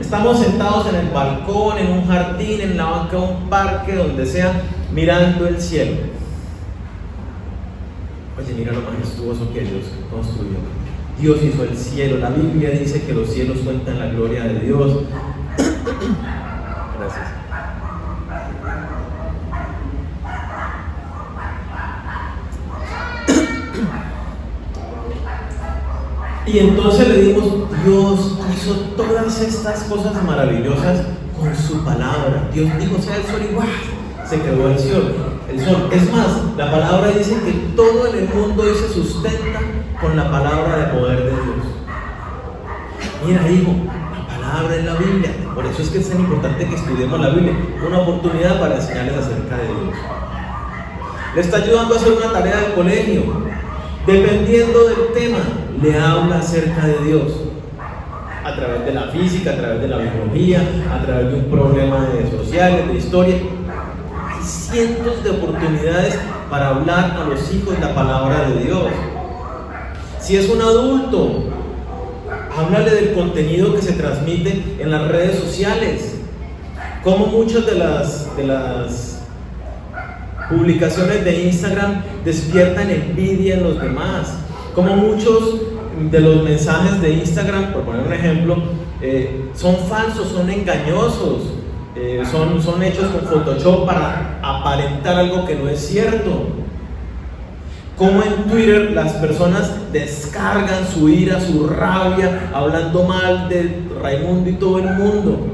Estamos sentados en el balcón, en un jardín, en la banca de un parque, donde sea, mirando el cielo. Oye, mira lo majestuoso que Dios construyó. Dios hizo el cielo. La Biblia dice que los cielos cuentan la gloria de Dios. Gracias. Y entonces le dimos: Dios hizo todas estas cosas maravillosas con su palabra. Dios dijo: sea el sol, igual se creó el sol. Es más, la palabra dice que todo en el mundo hoy se sustenta con la palabra de poder de Dios. Mira, hijo, la palabra es la Biblia. Por eso es que es tan importante que estudiemos la Biblia. Una oportunidad para enseñarles acerca de Dios. Le está ayudando a hacer una tarea del colegio. Dependiendo del tema, le habla acerca de Dios. A través de la física, a través de la biología, a través de un problema de sociales, de historia. Hay cientos de oportunidades para hablar a los hijos la palabra de Dios. Si es un adulto, háblale del contenido que se transmite en las redes sociales. Como muchas de las publicaciones de Instagram despiertan envidia en los demás. Como muchos de los mensajes de Instagram, por poner un ejemplo, son falsos, son engañosos, son hechos con Photoshop para aparentar algo que no es cierto. Como en Twitter las personas descargan su ira, su rabia, hablando mal de Raimundo y todo el mundo.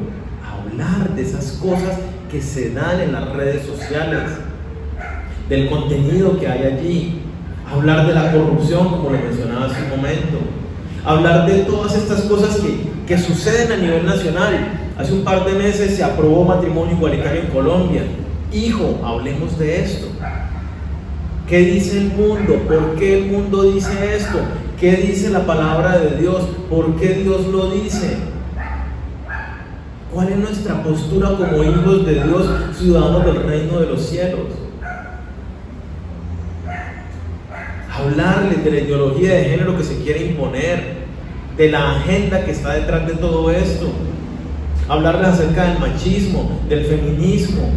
Hablar de esas cosas que se dan en las redes sociales, del contenido que hay allí. Hablar de la corrupción, como lo mencionaba hace un momento. Hablar de todas estas cosas que suceden a nivel nacional. Hace un par de meses se aprobó matrimonio igualitario en Colombia. Hijo, hablemos de esto. ¿Qué dice el mundo? ¿Por qué el mundo dice esto? ¿Qué dice la palabra de Dios? ¿Por qué Dios lo dice? ¿Cuál es nuestra postura como hijos de Dios, ciudadanos del reino de los cielos? Hablarles de la ideología de género que se quiere imponer, de la agenda que está detrás de todo esto. Hablarles acerca del machismo, del feminismo,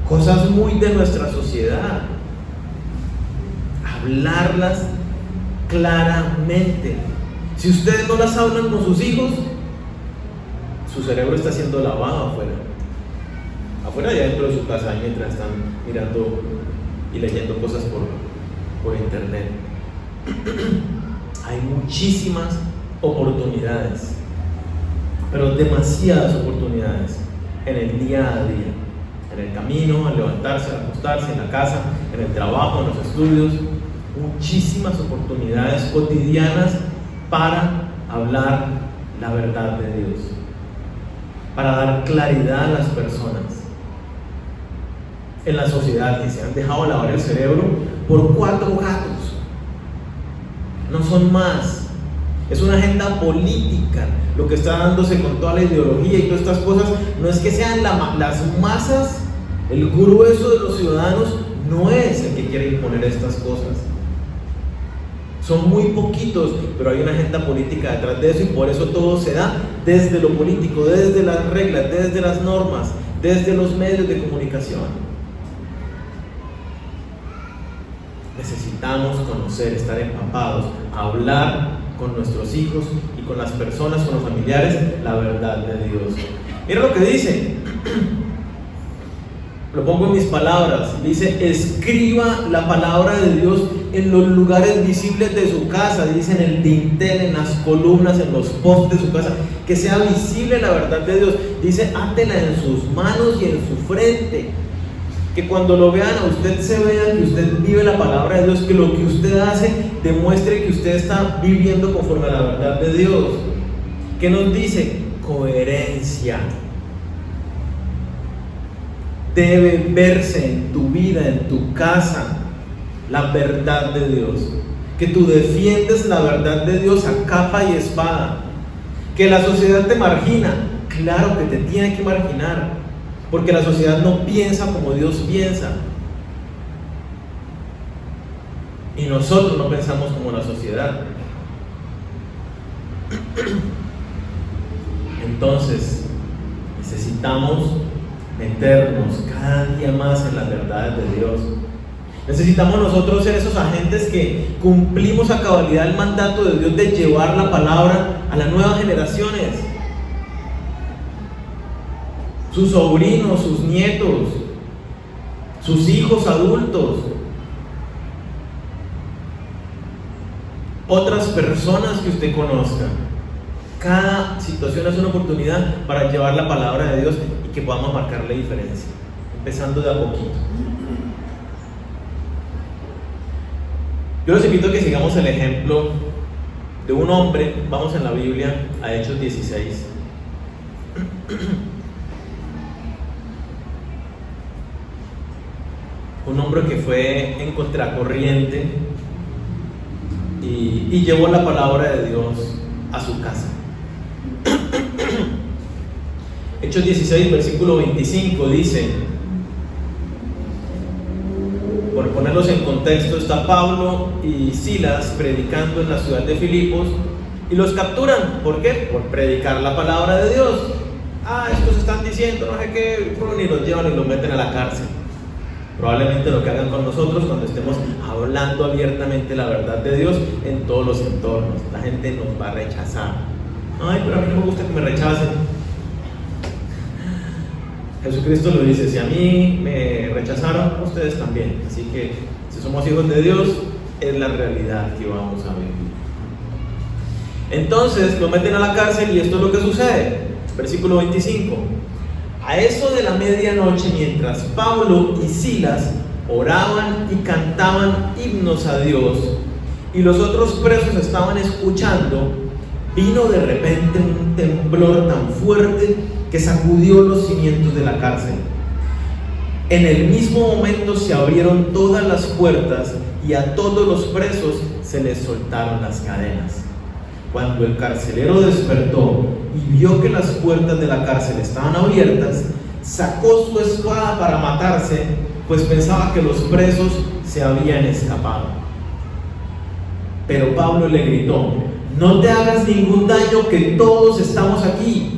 cosas muy de nuestra sociedad. Hablarlas claramente. Si ustedes no las hablan con sus hijos, su cerebro está siendo lavado afuera y adentro de su casa, mientras están mirando y leyendo cosas por internet. Hay muchísimas oportunidades, pero demasiadas oportunidades en el día a día, en el camino, al levantarse, al acostarse, en la casa, en el trabajo, en los estudios. Muchísimas oportunidades cotidianas para hablar la verdad de Dios, para dar claridad a las personas. En la sociedad que se han dejado lavar el cerebro por 4 gatos, no son más. Es una agenda política lo que está dándose con toda la ideología y todas estas cosas. No es que sean las masas, el grueso de los ciudadanos no es el que quiere imponer estas cosas. Son muy poquitos, pero hay una agenda política detrás de eso, y por eso todo se da desde lo político, desde las reglas, desde las normas, desde los medios de comunicación. Necesitamos conocer, estar empapados, hablar con nuestros hijos y con las personas, con los familiares, la verdad de Dios. Mira lo que dice. Lo pongo en mis palabras, dice: escriba la palabra de Dios en los lugares visibles de su casa, dice, en el dintel, en las columnas, en los postes de su casa, que sea visible la verdad de Dios. Dice: átela en sus manos y en su frente, que cuando lo vean a usted se vea que usted vive la palabra de Dios, que lo que usted hace demuestre que usted está viviendo conforme a la verdad de Dios. ¿Qué nos dice? Coherencia. Debe verse en tu vida, en tu casa, la verdad de Dios. Que tú defiendes la verdad de Dios a capa y espada. Que la sociedad te margina. Claro que te tiene que marginar, porque la sociedad no piensa como Dios piensa. Y nosotros no pensamos como la sociedad. Entonces, necesitamos meternos cada día más en las verdades de Dios. Necesitamos nosotros ser esos agentes que cumplimos a cabalidad el mandato de Dios de llevar la palabra a las nuevas generaciones. Sus sobrinos, sus nietos, sus hijos adultos, otras personas que usted conozca. Cada situación es una oportunidad para llevar la palabra de Dios y que podamos marcar la diferencia, empezando de a poquito. Yo los invito a que sigamos el ejemplo de un hombre. Vamos en la Biblia a Hechos 16. Un hombre que fue en contracorriente y llevó la palabra de Dios a su casa. Hechos 16, versículo 25 dice, por ponerlos en contexto, está Pablo y Silas predicando en la ciudad de Filipos y los capturan. ¿Por qué? Por predicar la palabra de Dios. Estos están diciendo no sé qué, y los llevan y los meten a la cárcel. Probablemente lo que hagan con nosotros cuando estemos hablando abiertamente la verdad de Dios en todos los entornos. La gente nos va a rechazar. Pero a mí no me gusta que me rechacen. Jesucristo lo dice: si a mí me rechazaron, ustedes también. Así que si somos hijos de Dios, es la realidad que vamos a vivir. Entonces lo meten a la cárcel y esto es lo que sucede. Versículo 25. A eso de la medianoche, mientras Pablo y Silas oraban y cantaban himnos a Dios y los otros presos estaban escuchando, vino de repente un temblor tan fuerte que sacudió los cimientos de la cárcel. En el mismo momento se abrieron todas las puertas y a todos los presos se les soltaron las cadenas. Cuando el carcelero despertó y vio que las puertas de la cárcel estaban abiertas, sacó su espada para matarse, pues pensaba que los presos se habían escapado. Pero Pablo le gritó: no te hagas ningún daño, que todos estamos aquí.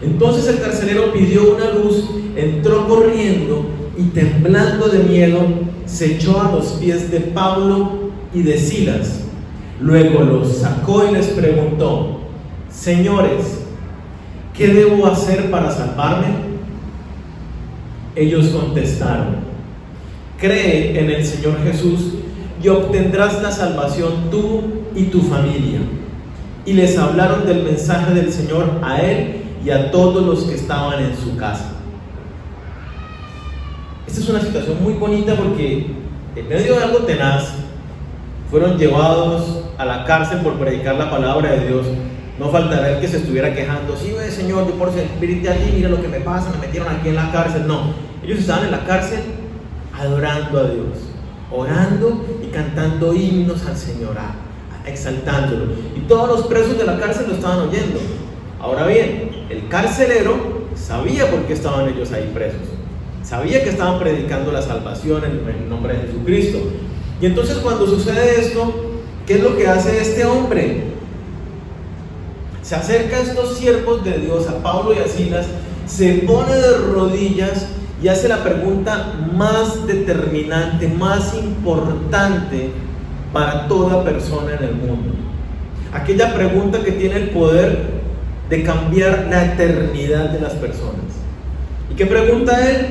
Entonces el carcelero pidió una luz, entró corriendo y temblando de miedo se echó a los pies de Pablo y de Silas. Luego los sacó y les preguntó: señores, ¿qué debo hacer para salvarme? Ellos contestaron: cree en el Señor Jesús y obtendrás la salvación tú y tu familia. Y les hablaron del mensaje del Señor a él y a todos los que estaban en su casa. Esta es una situación muy bonita porque en medio de algo tenaz fueron llevados a la cárcel por predicar la palabra de Dios. No faltará el que se estuviera quejando: sí, Señor, yo por servirte a ti, mira lo que me pasa, me metieron aquí en la cárcel. No, ellos estaban en la cárcel adorando a Dios, orando y cantando himnos al Señor, exaltándolo. Y todos los presos de la cárcel lo estaban oyendo. Ahora bien, el carcelero sabía por qué estaban ellos ahí presos. Sabía que estaban predicando la salvación en el nombre de Jesucristo. Y entonces cuando sucede esto, ¿qué es lo que hace este hombre? Se acerca a estos siervos de Dios, a Pablo y a Silas, se pone de rodillas y hace la pregunta más determinante, más importante para toda persona en el mundo. Aquella pregunta que tiene el poder de cambiar la eternidad de las personas. ¿Y qué pregunta él?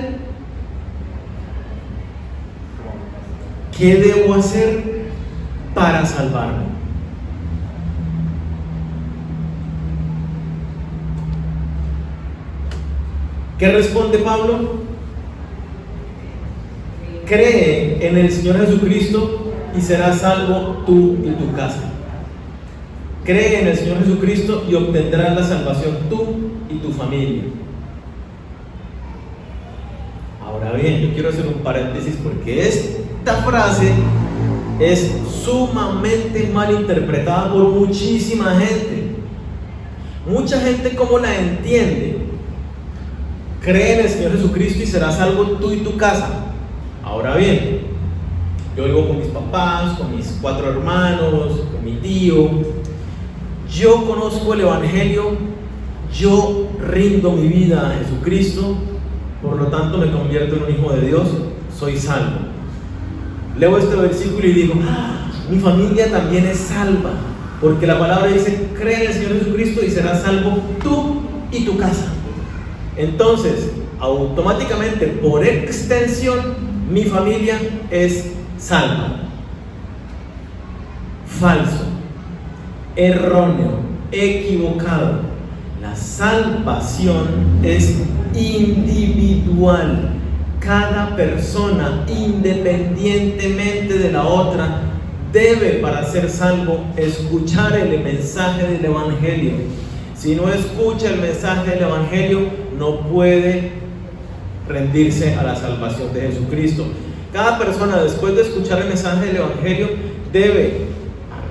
¿Qué debo hacer para salvarme? ¿Qué responde Pablo? Cree en el Señor Jesucristo y serás salvo tú y tu casa. Cree en el Señor Jesucristo y obtendrás la salvación tú y tu familia. Ahora bien, yo quiero hacer un paréntesis porque esta frase es sumamente mal interpretada por muchísima gente. Mucha gente, ¿cómo la entiende? Cree en el Señor Jesucristo y serás salvo tú y tu casa. Ahora bien, yo vivo con mis papás, con mis 4 hermanos, con mi tío. Yo conozco el Evangelio, yo rindo mi vida a Jesucristo, por lo tanto me convierto en un hijo de Dios, soy salvo. Leo este versículo y digo, mi familia también es salva, porque la palabra dice, cree en el Señor Jesucristo y serás salvo tú y tu casa. Entonces, automáticamente, por extensión, mi familia es salva. Falso, erróneo, equivocado. La salvación es individual. Cada persona, independientemente de la otra, debe, para ser salvo, escuchar el mensaje del Evangelio. Si no escucha el mensaje del Evangelio, no puede rendirse a la salvación de Jesucristo. Cada persona, después de escuchar el mensaje del Evangelio, debe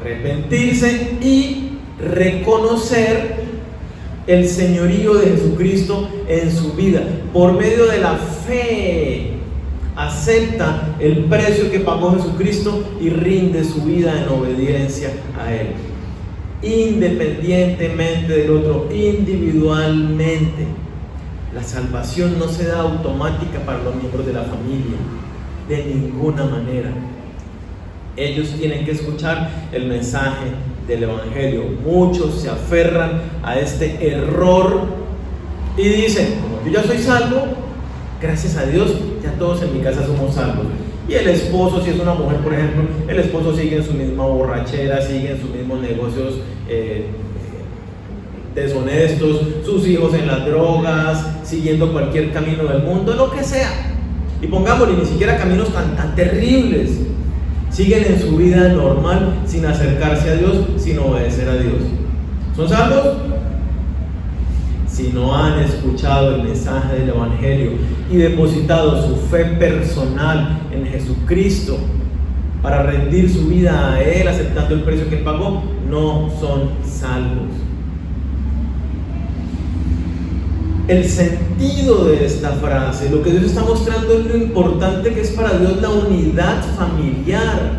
arrepentirse y reconocer el señorío de Jesucristo en su vida. Por medio de la fe, acepta el precio que pagó Jesucristo y rinde su vida en obediencia a Él. Independientemente del otro, individualmente. La salvación no se da automática para los miembros de la familia, de ninguna manera. Ellos tienen que escuchar el mensaje del Evangelio. Muchos se aferran a este error y dicen, como yo ya soy salvo, gracias a Dios, ya todos en mi casa somos salvos. Y el esposo, si es una mujer, por ejemplo, el esposo sigue en su misma borrachera, sigue en sus mismos negocios deshonestos, sus hijos en las drogas, siguiendo cualquier camino del mundo, lo que sea. Y pongámosle, ni siquiera caminos tan terribles. Siguen en su vida normal, sin acercarse a Dios, sin obedecer a Dios. ¿Son salvos? Si no han escuchado el mensaje del Evangelio y depositado su fe personal en Jesucristo para rendir su vida a Él, aceptando el precio que Él pagó, no son salvos. El sentido de esta frase, lo que Dios está mostrando es lo importante que es para Dios la unidad familiar.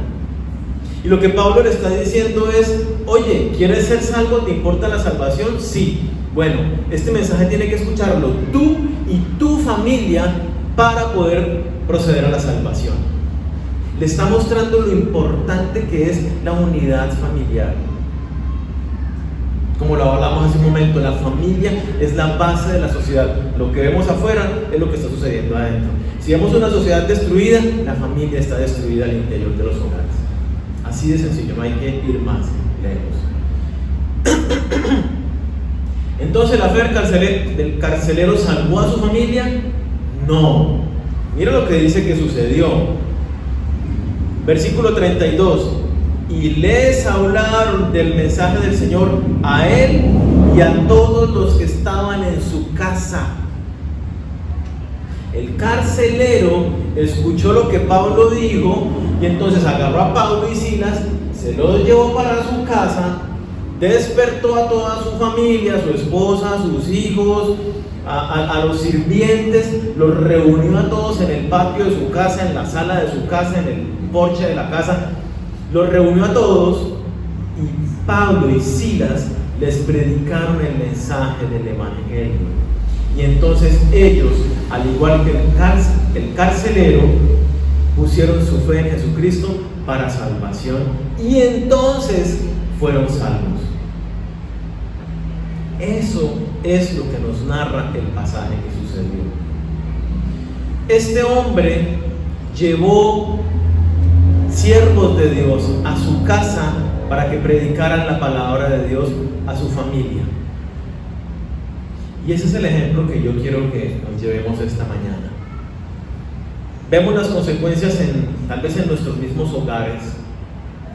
Y lo que Pablo le está diciendo es, oye, ¿quieres ser salvo? ¿Te importa la salvación? Sí. Bueno, este mensaje tiene que escucharlo tú y tu familia para poder proceder a la salvación. Le está mostrando lo importante que es la unidad familiar. Como lo hablamos hace un momento, la familia es la base de la sociedad. Lo que vemos afuera es lo que está sucediendo adentro. Si vemos una sociedad destruida, la familia está destruida al interior de los hogares. Así de sencillo, no hay que ir más lejos. Entonces, ¿la fe del carcelero salvó a su familia? No. Mira lo que dice que sucedió. Versículo 32. Y les hablaron del mensaje del Señor a él y a todos los que estaban en su casa. El carcelero escuchó lo que Pablo dijo y entonces agarró a Pablo y Silas, se los llevó para su casa, despertó a toda su familia, a su esposa, a sus hijos, a los sirvientes, los reunió a todos en el patio de su casa, en la sala de su casa, en el porche de la casa. Los reunió a todos y Pablo y Silas les predicaron el mensaje del Evangelio. Y entonces ellos, al igual que el carcelero, pusieron su fe en Jesucristo para salvación y entonces fueron salvos. Eso es lo que nos narra el pasaje que sucedió. Este hombre llevó siervos de Dios a su casa para que predicaran la palabra de Dios a su familia. Y ese es el ejemplo que yo quiero que nos llevemos esta mañana. Vemos las consecuencias tal vez en nuestros mismos hogares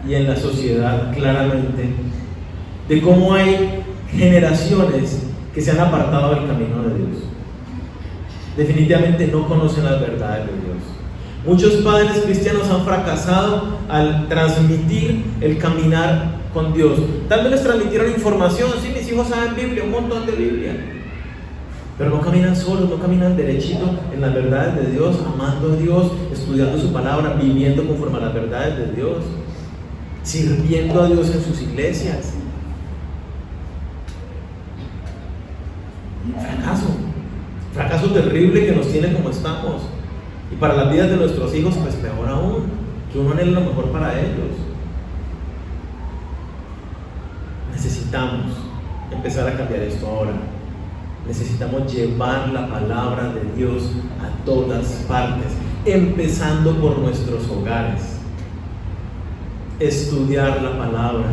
y en la sociedad claramente, de cómo hay generaciones que se han apartado del camino de Dios. Definitivamente no conocen las verdades de Dios. Muchos padres cristianos han fracasado al transmitir el caminar con Dios. Tal vez les transmitieron información, sí, mis hijos saben Biblia, un montón de Biblia, pero no caminan solos, no caminan derechito en las verdades de Dios, amando a Dios, estudiando su palabra, viviendo conforme a las verdades de Dios, sirviendo a Dios en sus iglesias. Fracaso terrible que nos tiene como estamos. Y para las vidas de nuestros hijos, pues peor aún, que uno anhela lo mejor para ellos. Necesitamos empezar a cambiar esto ahora. Necesitamos llevar la palabra de Dios a todas partes, empezando por nuestros hogares. Estudiar la palabra.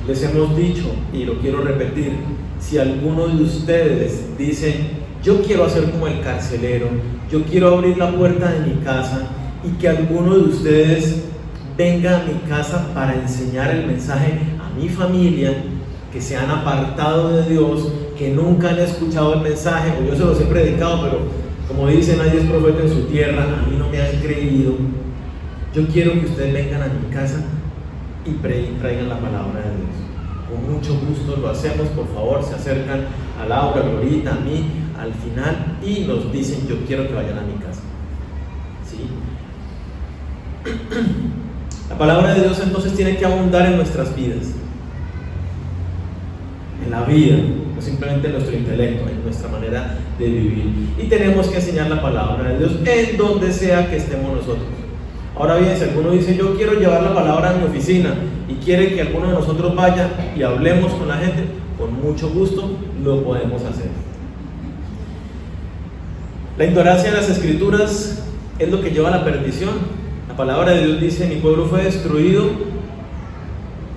Les hemos dicho, y lo quiero repetir, si alguno de ustedes dice: yo quiero hacer como el carcelero, yo quiero abrir la puerta de mi casa, y que alguno de ustedes venga a mi casa para enseñar el mensaje a mi familia, que se han apartado de Dios, que nunca han escuchado el mensaje, o yo se los he predicado, pero como dice, nadie es profeta en su tierra, a mí no me han creído. Yo quiero que ustedes vengan a mi casa y traigan la palabra de Dios. Con mucho gusto lo hacemos. Por favor, se acercan a Laura, a Glorita, a mí al final y nos dicen: yo quiero que vayan a mi casa. ¿Sí? La palabra de Dios entonces tiene que abundar en nuestras vidas, en la vida, no simplemente en nuestro intelecto, en nuestra manera de vivir. Y tenemos que enseñar la palabra de Dios en donde sea que estemos nosotros. Ahora bien, si alguno dice: yo quiero llevar la palabra a mi oficina, y quiere que alguno de nosotros vaya y hablemos con la gente, con mucho gusto lo podemos hacer. La ignorancia de las Escrituras es lo que lleva a la perdición. La palabra de Dios dice: mi pueblo fue destruido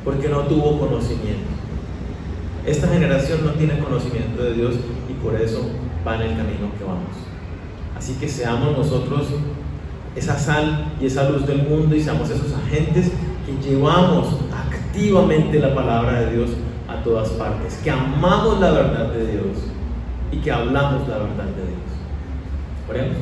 porque no tuvo conocimiento. Esta generación no tiene conocimiento de Dios y por eso va en el camino que vamos. Así que seamos nosotros esa sal y esa luz del mundo, y seamos esos agentes que llevamos activamente la palabra de Dios a todas partes, que amamos la verdad de Dios y que hablamos la verdad de Dios. Oremos.